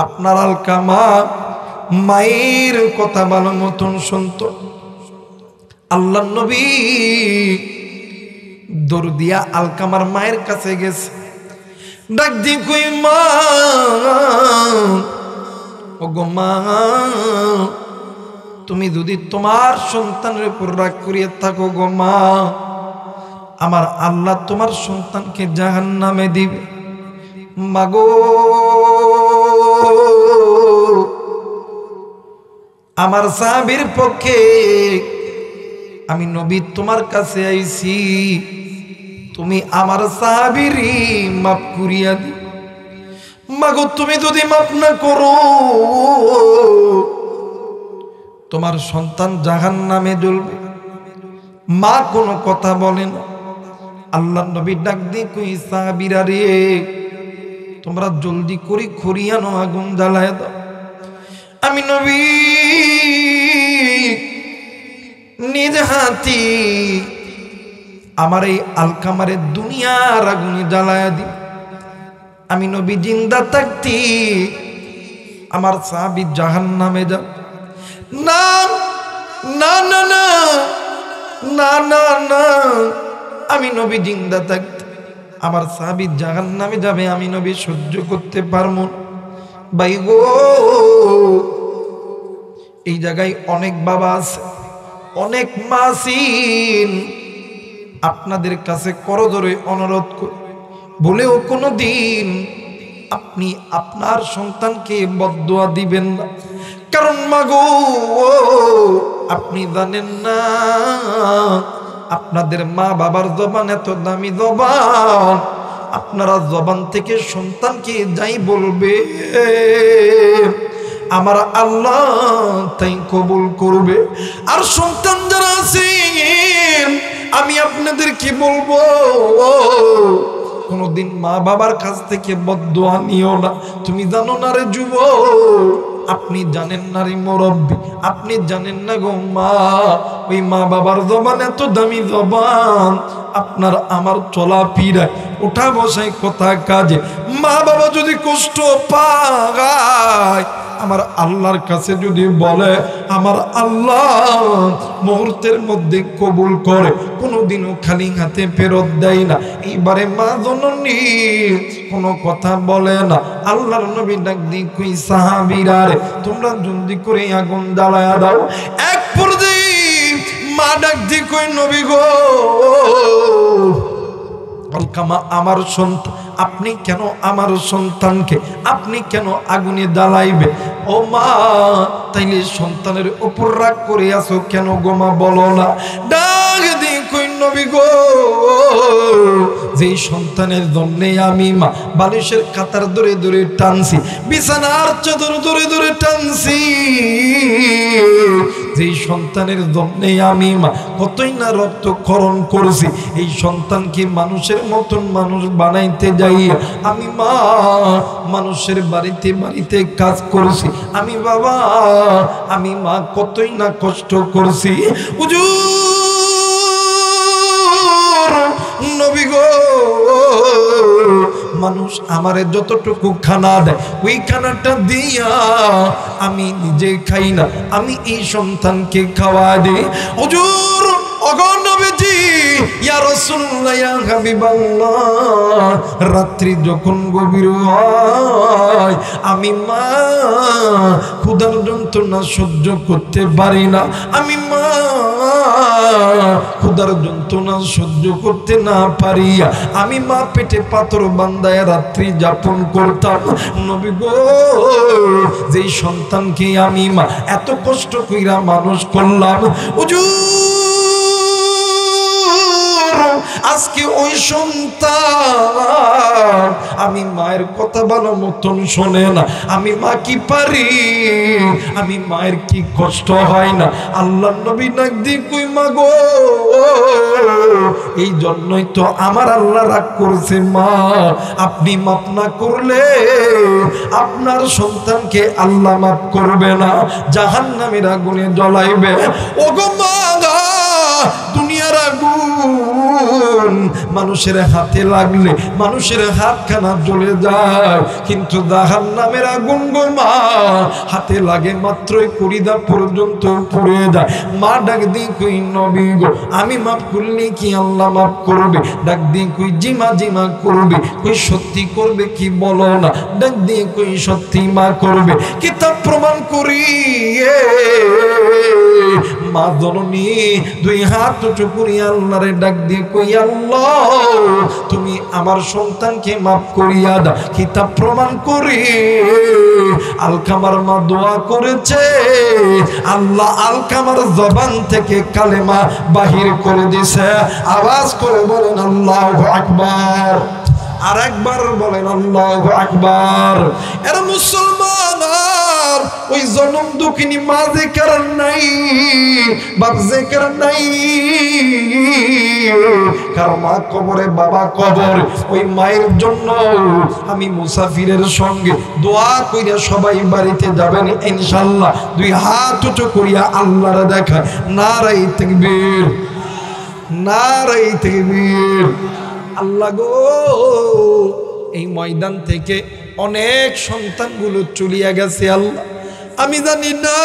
আপনার আলকামা মায়ের কথা ভালো মতন শুনতো। আল্লাহর নবী দৌড় দিয়া আলকামার মায়ের কাছে গেছে। ডাক দিয়ে কই মা, ও গো মা, তুমি যদি তোমার সন্তানের উপর রাগ করিয়া থাকো গো মা, আমার আল্লাহ তোমার সন্তানকে জাহান্নামে দিবে। মাগো, আমার সাহাবীর পক্ষে আমি নবী তোমার কাছে আইছি, তুমি আমার সাহাবীরই মাফ করিয়া দি। মাগো, তুমি যদি মাফ না করো, তোমার সন্তান জাহান্নামে জ্বলবে। মা কোনো কথা বলে না। আল্লাহ নবী ডাক দিয়ে কই সাহাবীরা রে, তোমরা জলদি করে খড়িয়ানো আগুন জ্বালায় দাও। আমি নবী নিজ হাতি আমার এই আলকামারে দুনিয়ার আগুনে জ্বালায়া দি। আমি নবী জিন্দা থাকতি আমার সাহাবী জাহান্নামে যা। না না না না না না না, আমি নবী জিন্দা থাকতি আমার সাহাবী জাহান্নামে যাবে, আমি নবী সহ্য করতে পারবো না। ভাই গো, এই জায়গায় অনেক বাবা আছে, অনেক মা আছেন, আপনাদের কাছে করজোরে অনুরোধ করি, বলেও কোনো দিন আপনি আপনার সন্তানকে বদদুয়া দিবেন না। কারণ মাগো, আপনি জানেন না আপনাদের মা বাবার জবান এত দামি জবান, আপনারা জবান থেকে সন্তানকে যাই বলবে আমার আল্লাহ তাই কবুল করবে। আর সন্তান যারা আছেন, আমি আপনাদের কি বলবো, কোনদিন মা বাবার কাছ থেকে বদদুয়া নিও না। তুমি জানো না রে যুবক, আপনি জানেন না রে মুরব্বী, আপনি জানেন না গো মা, ওই মা বাবার জবান এত দামি জবান, আপনার আমার চলা ফিরায় ওঠা বসায় কথা কাজে মা বাবা যদি কষ্ট পায়, আমার আল্লাহর কাছে যদি বলে, আমার আল্লাহ মুহূর্তের মধ্যে কবুল করে, কোনোদিনও খালি হাতে ফেরত দেয় না। এইবারে মা জননী কোনো কথা বলে না। আল্লাহর নবী ডাক দিয়ে কই সাহাবীরা রে, তোমরা জলদি করে আগুন জ্বালায়া দাও। এক পর্যায়ে মা ডাক দিয়ে কই নবী গো, আলকামা আমার সন্তান, আপনি কেন আমার সন্তানকে আপনি কেন আগুনে জ্বালাইবে? ও মা, তাইলে সন্তানের উপর রাগ করে আসো কেন গো মা, বলো না। ডাক দিয়ে কই নবী গো, যেই সন্তানের জন্যে আমি মা বালিশের কাতার ধরে ধরে টানছি, বিছানার চাদর ধরে ধরে টানছি, যেই সন্তানের জন্যে আমি মা কতই না রক্তক্ষরণ করছি, এই সন্তানকে মানুষের মতন মানুষ বানাইতে যাই আমি মা মানুষের বাড়িতে বাড়িতে কাজ করছি, আমি বাবা আমি মা কতই না কষ্ট করছি। হুজুর নবী গো, মানুষ আমারে যতটুকু খানা দেয় ওই খানাটা দিয়া আমি নিজে খাই না, আমি এই সন্তানকে খাওয়া দিই। হুজুর ওগো নবীজি, ইয়া রাসূলুল্লাহ, ইয়া হাবিবাল্লাহ, রাত্রি যখন গভীর হয় আমি মা ক্ষুধার যন্ত্রণা সহ্য করতে পারি না, আমি মা ক্ষুধার যন্ত্রণা সহ্য করতে না পারিয়া আমি মা পেটে পাথর বান্ধায় রাত্রি যাপন করতাম। নবী গো, যেই সন্তানকে আমি মা এত কষ্ট কইরা মানুষ করলাম, আজকে ওই সন্তান আমি মায়ের কথা ভালো মতন শোনে না, আমি মা কি পারি, আমি মায়ের কি কষ্ট হয় না। আল্লাহ নবী ডাক দিয়ে কই মা গো, এই জন্যই তো আমার আল্লাহ রাগ করছে, মা আপনি মাফ না করলে আপনার সন্তানকে আল্লাহ মাফ করবে না, জাহান্নামের আগুনে জ্বলাইবে। ওগো মা, দুনিয়ার আগুন মানুষের হাতে লাগলে মানুষের হাতখানা জ্বলে যায়, কিন্তু জাহান্নামের আগুন গো মা হাতে লাগে মাত্রই কলিজা পর্যন্ত পুড়ে যায়। মা ডাক দিয়ে কই নবী গো, আমি মাফ করলে কি আল্লাহ মাফ করবে? ডাক দিয়ে কই জিমা জিমা করবে। কই সত্যি করবে কি বলো না? ডাক দিয়ে কই সত্যি মা করবে। কিতাব প্রমাণ করি মা জননী দুই হাত উঁচু করি আল্লাহরে ডাক দিয়ে কই আল্লাহ তুমি আমার সন্তানকে মাফ করিয়া দাও। কিতাব প্রমাণ করি আলকামার মা দোয়া করেছে, আল্লাহ আলকামার জবান থেকে কালেমা বাহির করে দিয়েছে। আওয়াজ করে বলেন আল্লাহু আকবার, আর একবার বলেন আল্লাহু আকবার। এরা মুসলমান, ওই জনম দুঃখিনী মা যে কারণ নাই, বাপ যে কারণ নাই, কারণ মা কবরে বাবা কবর, ওই মায়ের জন্য আমি মুসাফিরের সঙ্গে দোয়া কইরা সবাই বাড়িতে যাবেন ইনশাআল্লাহ। দুই হাত উঁচু করিয়া আল্লাহর দেখা নারাই তাকবীর, নারাই তাকবীর। আল্লাহ গো, এই ময়দান থেকে অনেক সন্তানগুলো চলিয়া গেছে আল্লাহ, আমি জানি না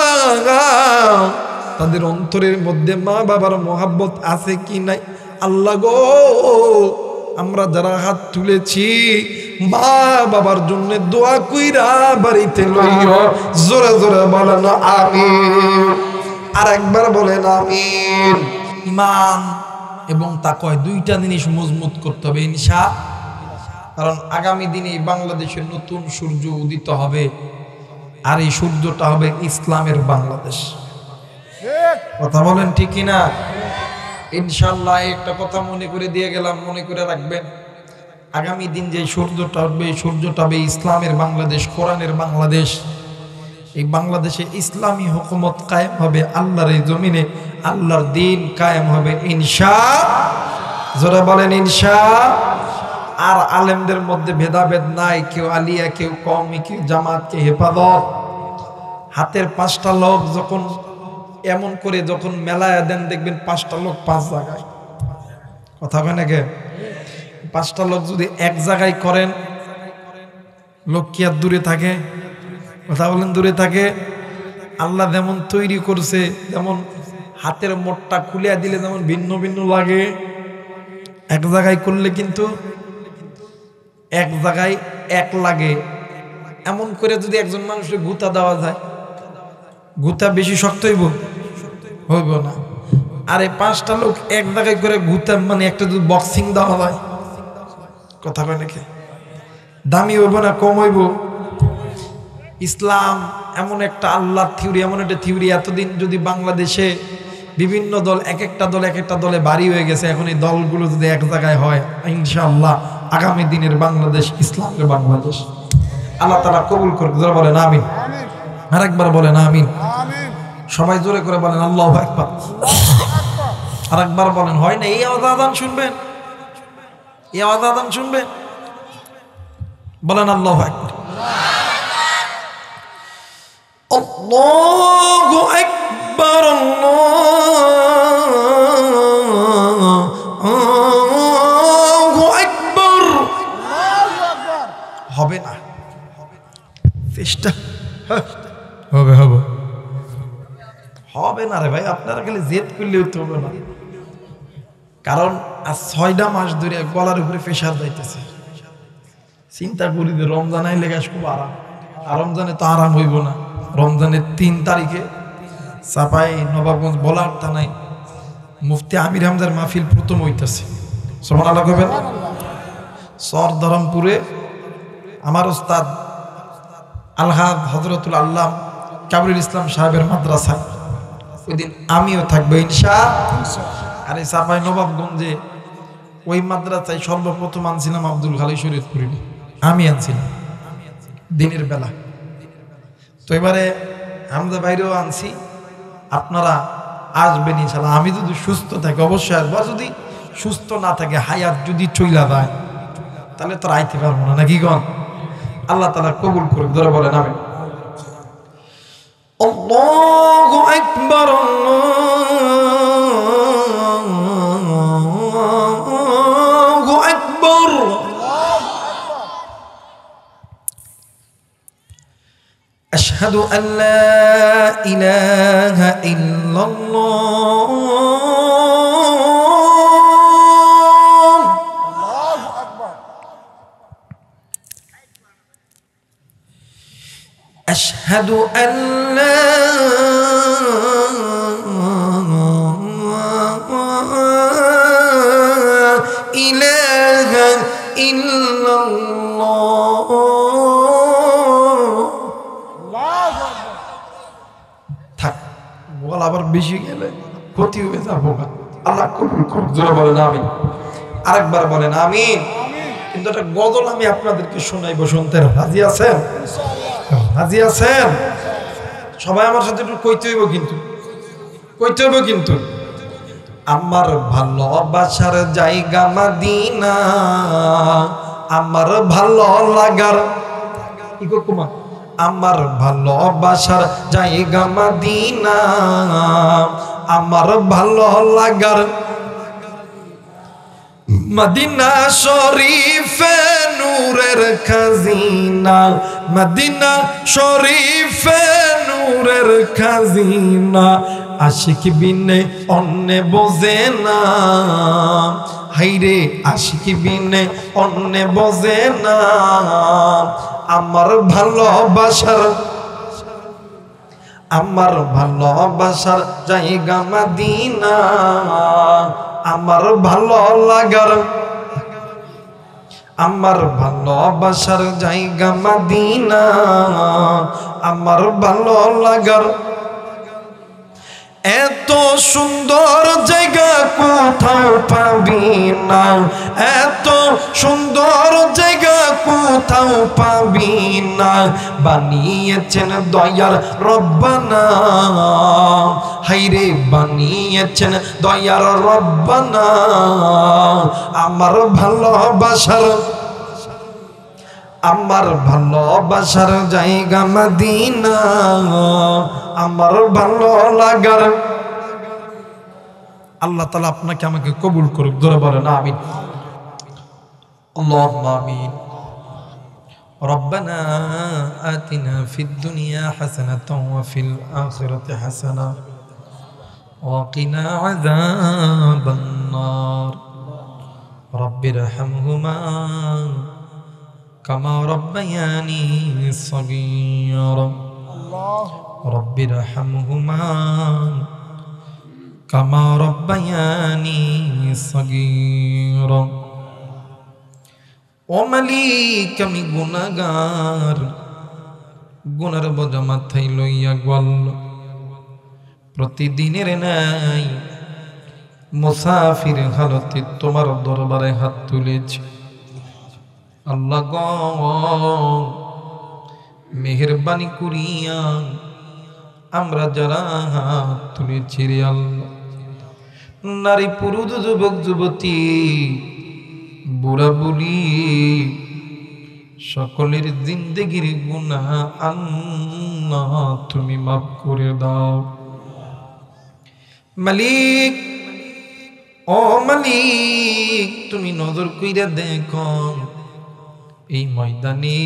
তাদের অন্তরের মধ্যে মা বাবার মহাব্বত আছে কি নাই। আল্লাহ গো, আমরা যারা হাত তুলেছি মা বাবার জন্য দোয়া কইরা বাড়িতে লইও। জোরে জোরে বলেন আমিন, আর একবার বলেন আমিন। ঈমান এবং তাকওয়া দুইটা জিনিস মজবুত করতে হবে ইনশাআল্লাহ, কারণ আগামী দিনে বাংলাদেশের নতুন সূর্য উদিত হবে, আর এই সূর্যটা হবে ইসলামের বাংলাদেশ। কথা বলেন ঠিক কিনা? ইনশাআল্লাহ একটা কথা মনে করে দিয়ে গেলাম, মনে করে রাখবেন, আগামী দিন যে সূর্যটা উঠবে এই সূর্যটা হবে ইসলামের বাংলাদেশ, কোরআনের বাংলাদেশ। এই বাংলাদেশে ইসলামী হুকুমত কায়েম হবে, আল্লাহর এই জমিনে আল্লাহর দ্বীন কায়েম হবে ইনশাআল্লাহ। যারা বলেন ইনশাআল্লাহ। আর আলেমদের মধ্যে ভেদাভেদ নাই, কেউ আলিয়া, কেউ কওমি, কেউ জামাত, কেউ হেফাজত। হাতের পাঁচটা লোক যখন এমন করে যখন মেলায় দেন, দেখবেন পাঁচটা লোক পাঁচ জায়গায়। কথা কয় নাকি? পাঁচটা লোক যদি এক জায়গায় করেন, লোক কি আর দূরে থাকে? কথা বলেন, দূরে থাকে? আল্লাহ যেমন তৈরি করছে, যেমন হাতের মোটটা খুলে দিলে যেমন ভিন্ন ভিন্ন লাগে, এক জায়গায় করলে কিন্তু এক জায়গায় এক লাগে। এমন করে যদি একজন মানুষের গুতা দেওয়া যায়, গুতা বেশি শক্ত হইব না। আর এই পাঁচটা লোক এক জায়গায় করে গুতা, মানে একটা যদি বক্সিং দেওয়া হয়, কথা কয় নাকি, দামি হইব না কম হইব? ইসলাম এমন একটা আল্লাহর থিওরি, এমন একটা থিওরি, এতদিন যদি বাংলাদেশে বিভিন্ন দল, এক একটা দলে বাড়ি হয়ে গেছে। এখন এই দলগুলো যদি এক জায়গায় হয়, ইনশাআল্লাহ আগামী দিনের বাংলাদেশ ইসলামের বাংলাদেশ। আল্লাহ তাআলা কবুল করুক। জোরে বলেন আমিন। আরেকবার বলেন আমিন। সবাই জোরে করে বলেন আল্লাহু আকবার। আরেকবার বলেন, হয় না? এই আওয়াজ আযান শুনবেন, এই আওয়াজ আযান শুনবেন, বলেন আল্লাহু আকবার। আল্লাহু আকবার, আল্লাহু আকবার। হবে না, চেষ্টা হবে হবে হবে না রে ভাই, আপনারা খালি জেদ করলেও তো হবে না। কারণ আজ 6টা মাস ধরে গলার উপরে প্রেশার যাইতেছে। চিন্তা করি যে রমজান আইলে গাছ খুব আরাম, আর রমজানে তো আরাম হইব না। রমজানের 3 তারিখে চাপাই নবাবগঞ্জ বলার থানায় মুফতি আমির হামজার মাহফিল প্রথম হইতেছে। সুবহানাল্লাহ কইবেন। সরধরমপুরে আমার উস্তাদ আলহাজ হযরতুল আল্লাহ কামরুল ইসলাম সাহেবের মাদ্রাসায় ওই দিন আমিও থাকবো ইনশাআল্লাহ। আর এই চাপাই নবাবগঞ্জে ওই মাদ্রাসায় সর্বপ্রথম আনছিলাম আব্দুল খালিক শরীয়তপুরি, আমি আনছিলাম দিনের বেলা। তো এবারে হামজা বাইরেও আনছি, আপনারা আসবেন ইনশাআল্লাহ। আমি যদি সুস্থ থাকি অবশ্যই আসবো, যদি সুস্থ না থাকে, হায়াত যদি চইলা যায়, তাহলে তো আইতে পারবো না, নাকি গণ? আল্লাহ তাআলা কবুল করুক। ধরে বলেন আমিন। আল্লাহু আকবার, আল্লাহু আকবার। আশহাদু আন লা ইলাহা ইল্লাল্লাহ, আল্লাহু আকবার। আশহাদু আন লা ইলাহা ইল্লাল্লাহ। থাক, বল আবার বেশি গেলে ক্ষতি হয়ে যাবো। আল্লাহ কবুল করুক। জোরে বলেন আমিন। আরেকবার বলেন আমিন। কিন্তু একটা গজল আমি আপনাদেরকে শোনাইবো, শুনতে রাজি আছেন? রাজি আছেন? সবাই আমার সাথে একটু কইতে হইব, কিন্তু কইতে হইব কিন্তু। আমার ভালোবাসার জায়গা মদিনা, আমার ভালো লাগার ইকোকুমা, আমার ভালোবাসার জায়গা মদিনা, আমার ভালো লাগার মদিনা শরীফে নূরের খাজিনা, মদিনা শরীফে নূরের খাজিনা, আশিক বিনে অন্যে বোঝে না, হাইরে আশিক বিনে অন্যে বোঝে না, আমার ভালোবাসার, আমার ভালোবাসার জায়গা মদিনা, আমার ভালো লাগার, আমার ভালোবাসার জায়গা মদিনা, আমার ভালো লাগার। এত সুন্দর জায়গা কোথাও পাবি না, এত সুন্দর জায়গা কোথাও পাবি না, বানিয়েছেন দয়ার রব্বানা, হাইরে বানিয়েছেন দয়ার রব্বানা, আমার ভালোবাসার, আমার ভালোবাসার জায়গা মদিনা, আমার ভালো লাগার। আল্লাহ তাআলা আপনাকে আমাকে কবুল করুক। ধরে বলেন আমিন। আল্লাহুম্মা আমিন। রব্বানা আতিনা ফিদ দুনিয়া হাসানাতাও ওয়া ফিল আখিরাতি হাসানা ওয়া কিনা আযাবান নার। রব্বিরহামহুমা কামা রব্বায়ানি সগীরা। রব্বিরহামহুমা কামা রব্বায়ানি সগীরা। ও মালিক, আমি গুনাহগার, গুনার বোঝা মাথায় লইয়া গল প্রতিদিনের নাই মুসাফির হালতে তোমার দরবারে হাত তুলেছি। আল্লাহ গো, মেহেরবানি করিয়া আমরা যারা হাত তুলেছি রে আল্লাহ, নারী পুরুষ যুবক যুবতী বুড়া বুড়ি সকলের জিন্দেগির গুনাহ আল্লাহ তুমি মাফ করে দাও। মালিক, ও মালিক, তুমি নজর কইরা দেখো এই ময়দানে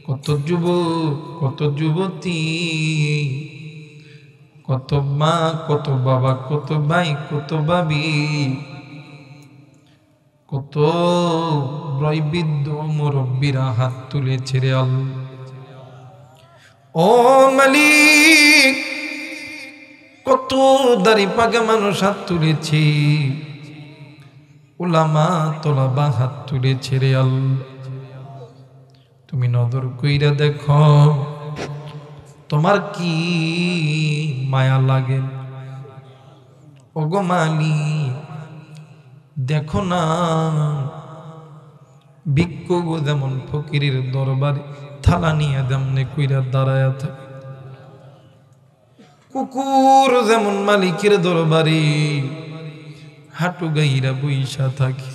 কত যুবক, কত যুবতী, কত মা, কত বাবা, কত ভাই, কত ভাবি, কত বৃদ্ধ মুরব্বীরা হাত তুলেছে রে আল্লাহ। ও মালিক, কত দাড়ি পাকা মানুষ হাত তুলেছে, উলামা তোলাবা হাত তুলেছে রে আল্লাহ। তুমি নজর কইরা দেখো তোমার কি মায়া লাগে। ওগো মালিক, দেখো না ভিক্ষুক যেমন ফকিরের দরবারে থালা নিয়ে যেমন কইরা দাঁড়ায়া থাকে, কুকুর যেমন মালিকের দরবারে হাঁটু গাইরা বইসা থাকে,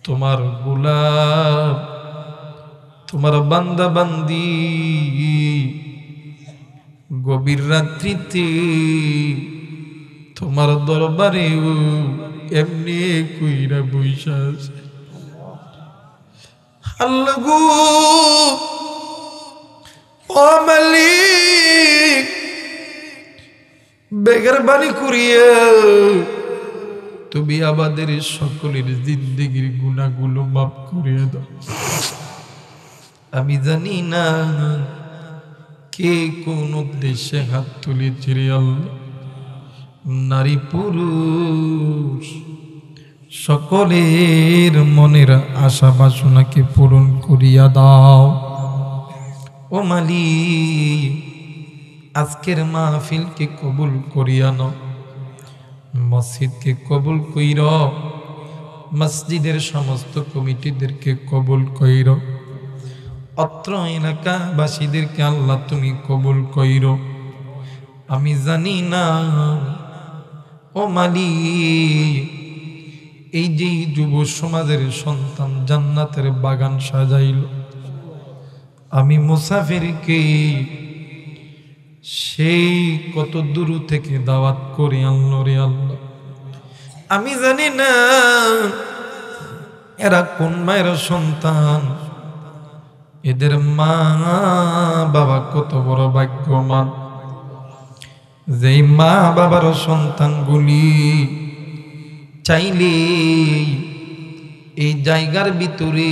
তোমার গোলাপ, তোমার বান্দা বান্দি গভীর রাত্রিতে তোমার দরবারে এমনি কইরা বইসা আছে। আল্লাহ গো, ও মালিক, বেগার বাণী করিয়া তুমি আমাদের সকলের জিন্দেগির গুনাহগুলো মাফ করিয়া দাও। আমি জানি না কে কোন উদ্দেশ্যে হাত তুলেছে রে আল্লাহ, নারী পুরুষ সকলের মনের আশা বাসনাকে পূরণ করিয়া দাও। ও মালিক, আজকের মাহফিলকে কবুল করিয়া নাও, মসজিদকে কবুল কইর, মসজিদের সমস্ত কমিটিদেরকে কবুল কইর, অত্র এলাকাবাসীদেরকে আল্লাহ তুমি কবুল কইর। আমি জানি না ও মালিক, এই যে যুব সমাজের সন্তান জান্নাতের বাগান সাজাইল, আমি মুসাফিরকে সেই কত দূর থেকে দাওয়াত করে আনলো রে আল্লাহ। আমি জানি না এরা কোন মায়ের সন্তান, এদের মা বাবা কত বড় ভাগ্যবান, যেই মা বাবার সন্তানগুলি চাইলে এই জায়গার ভিতরে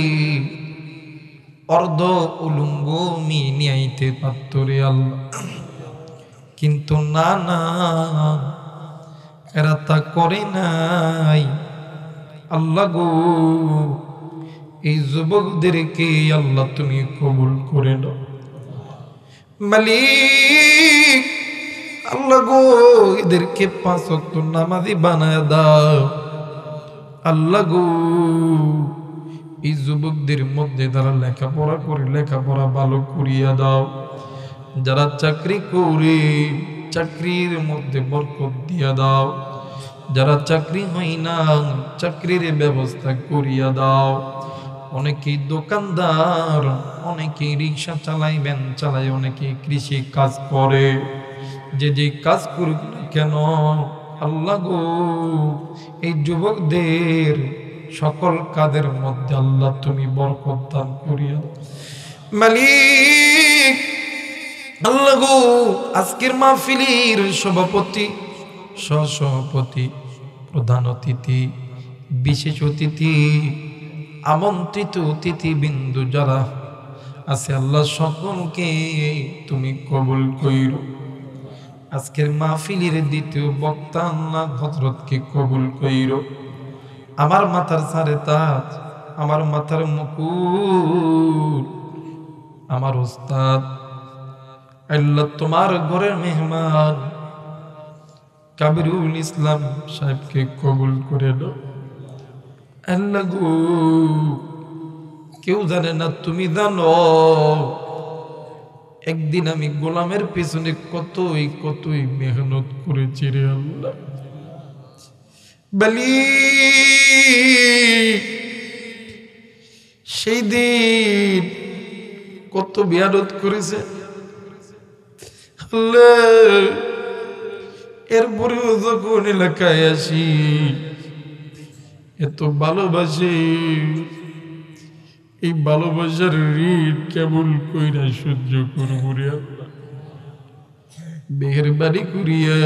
অর্ধ উলঙ্গ মেয়ে নিয়ে আইতে পারত রে আল্লাহ, কিন্তু না না, এরা তা করে নাই। আল্লাহ গো, এই যুবকদেরকে আল্লাহ তুমি কবুল করে দাও। মালিক, আল্লাহ গো, এদেরকে 5 ওয়াক্ত নামাজি বানায় দাও। আল্লাহ গো, এই যুবকদের মধ্যে যারা লেখাপড়া করে লেখাপড়া ভালো করিয়া দাও, যারা চাকরি করে চাকরির মধ্যে বরকত দিয়া দাও, যারা চাকরি হয় না চাকরির ব্যবস্থা করিয়া দাও। অনেকেই দোকানদার, অনেকেই রিক্সা চালায়, ভ্যান চালায়, অনেকেই কৃষি কাজ করে, যে যে কাজ করুক না কেন আল্লাহ গো, এই যুবকদের সকল কাজের মধ্যে আল্লাহ তুমি বরকত দান করিয়া দাও। মালিক, আল্লাহ গো, আজকের মাহফিলের সভাপতি, সহসভাপতি, প্রধান অতিথি, বিশেষ অতিথি, আমন্ত্রিত অতিথি বিন্দু যারা আছে আল্লাহ সকলকে তুমি কবুল কইরো। আজকের মাহফিলের দ্বিতীয় বক্তা আল্লাহ হযরতকে কবুল কইরো। আমার মাথার সারে তাজ, আমার মাথার মুকুট, আমার উস্তাদ আল্লাহ তোমার ঘরের মেহমান কাবিরুল ইসলাম সাহেবকে কবুল করে নাও। আল্লাহ গো, কেউ জানে না, তুমি জানো একদিন আমি গোলামের পেছনে কতই মেহনত করেছি রে আল্লাহ। বলি সেই দিন কত মেহনত করেছে আল্লাহ। এরপরেও যখন এলাকায় আসি এত ভালোবাসে, এই ভালোবাসার ঋণ কেবল কইরা সহ্য করব রে আল্লাহ। মেহেরবানি করিয়া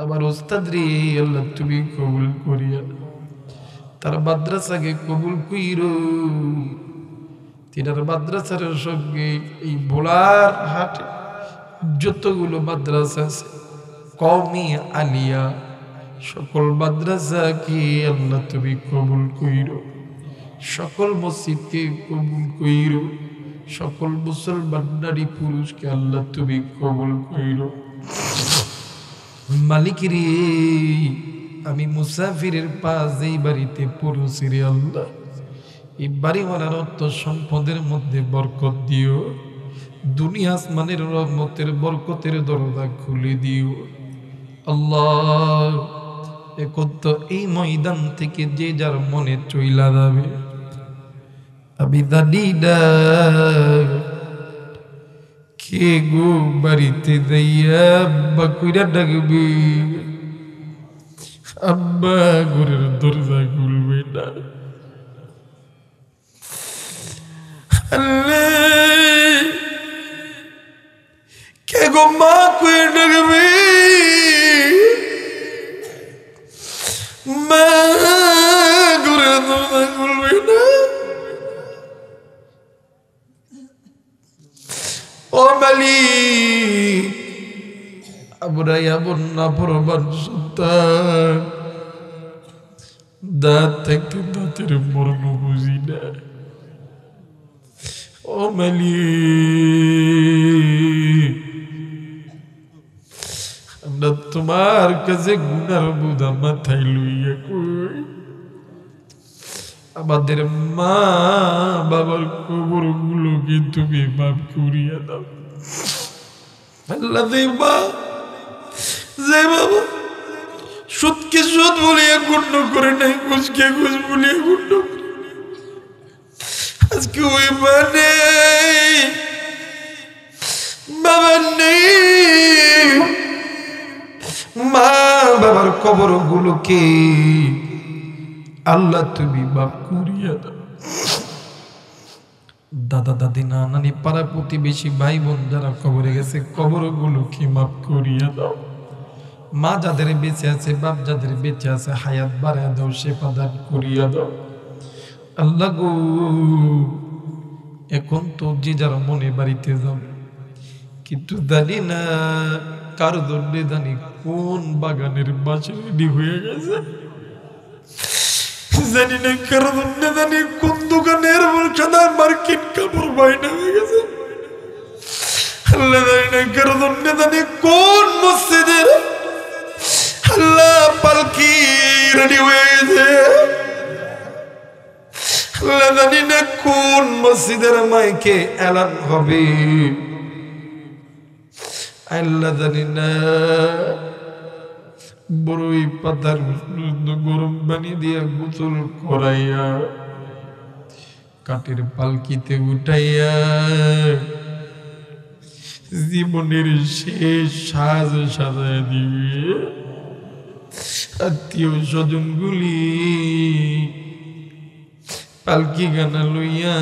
আমার ওস্তাদ রে আল্লাহ তুমি কবুল করিয়া, তার মাদ্রাসাকে কবুল কইরো। তিনার মাদ্রাসার সঙ্গে এই ভোলার হাটে যতগুলো মাদ্রাসা আছে কওমি আলিয়া সকল মাদ্রাসাকে আল্লাহ তুমি কবুল কইরো, সকল মসজিদকে কবুল কইরো, সকল মুসলমান নারী পুরুষকে আল্লাহ তুমি কবুল কইরো। মালিক রে, আমি মুসাফিরের পাশ এই বাড়িতে পড়েছি রে আল্লাহ, এই বাড়িওয়ালার অর্থ সম্পদের মধ্যে বরকত দিও, দুনিয়া আসমানের রহমতের বরকতের দরজা খুলে দিও আল্লাহ। এখন তো এই ময়দান থেকে যে যার মনে চইলা যাবে, আমি জানি না কে গো বাড়িতে যাইয়া আব্বা কইরা ডাকবে, আব্বা ঘরের দরজা খুলবে না। কে গো মা কইরা ডাকবে, মা ঘরের দরজা খুলবে না। ও মালিক, আমরা এমন না পরবান সন্তান, দাঁত থাকতে দাঁতের মর্ম বুঝি না। ও মালিক, আমরা তোমার কাছে গুনার বোঝা মাথায় লইয়া কই, আমাদের মা বাবার কবর গুলোকে তুমি মাফ করিয়া দাও আল্লাহ। যে বাবা সুদকে সুদ বলিয়া গণ্য করে নাই, ঘুষকে ঘুষ বলিয়া গণ্য করে, আজকে ওই মা নেই, বাবা নেই, মা বাবার কবর গুলোকে আল্লাহ তুমি মাফ করিয়া দাও। দাদা দাদি নানি পাড়া প্রতিবেশী ভাই বোন যারা কবরে গেছে কবর গুলোকে মাফ করিয়া দাও। মা যাদের বেঁচে আছে, বাপ যাদের বেঁচে আছে হায়াত বাড়ায় দাও, সেবা দান করিয়া দাও আল্লাহ গো। এখন তো যে যার মনে বাড়িতে যাব, কিন্তু জানি না কার জন্য জানি কোন বাগানের বাসে রেডি হয়ে গেছে, জানি না কার জন্য জানি কোন দোকানের সাদা মার্কেট কাপড় বাইনা হয়ে গেছে, আল্লাহ জানি না কার জন্য জানি কোন মসজিদের আল্লাহ পালকি রেডি হয়ে গেছে, আল্লাহ জানি না কোন মসজিদের মাইকে এলান হবে, আল্লাহ জানি না বড়ই পাতার গরম পানি দিয়া গোসল করাইয়া কাঠের পালকিতে উঠাইয়া জীবনের শেষ সাজ সাজায় দিবে। আত্মীয় স্বজন গুলি পালকি গানা লইয়া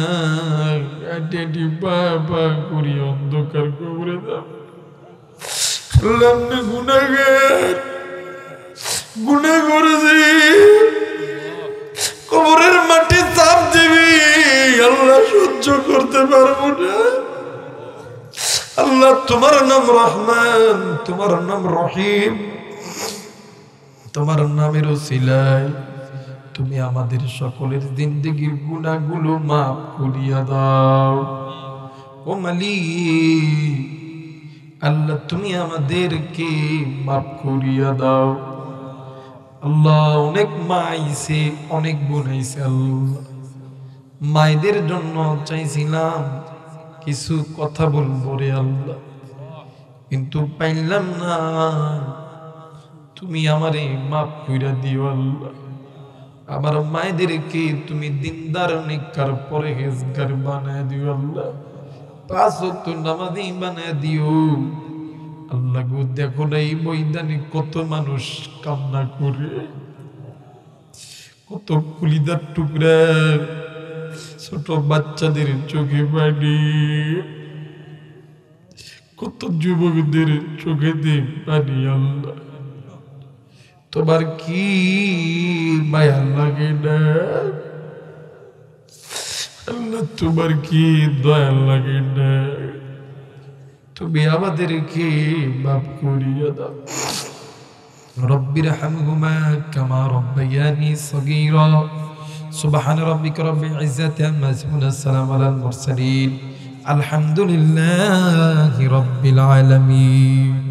আটি বাবা করি অন্ধকার কবরে দাও। গুনাগার গুনাহ করেছি, কবরের মাটি চাপ দিবি আল্লাহ সহ্য করতে পারবো না। আল্লাহ তোমার নাম রহমান, তোমার নাম রহিম, তোমার নামের ওসিলায় তুমি আমাদের সকলের জিন্দেগির গুনাহগুলো মাফ করিয়া দাও। ও মালিক, আল্লাহ তুমি আমাদেরকে মাফ করিয়া দাও। আল্লাহ অনেক মা আইছে, অনেক বোন আইছে। আল্লাহ মায়েদের জন্য চাইছিলাম কিছু কথা বলবো রে আল্লাহ, কিন্তু পাইলাম না। তুমি আমারে মাফ কইরা দিও আল্লাহ। আমার মায়েদেরকে তুমি দিনদার নেককার পরহেজগার বানায় দিও আল্লাহ। 5 ওয়াক্ত নামাজি বানায় দিও আল্লাহ গো। দেখো না এই ময়দানে কত মানুষ কান্না করে, কত কুলিদার টুকরা, ছোট বাচ্চাদের চোখে পানি, কত যুবকদের চোখে দিয়ে পানি। আল্লাহ তোমার কি মায়া লাগে না? আল্লাহ তোমার কি দয়া লাগে না? তুমি আমাদেরকে মাফ করিয়া দাও। রব্বির হামহুমা কামা রব্বায়ানি সগীরা। সুবহান রাব্বিকা রব্বিল ইজ্জাতি আম্মা ইয়াসিফুন, আসসালামু আলাল মুরসালিন, আলহামদুলিল্লাহি রাব্বিল আলামিন।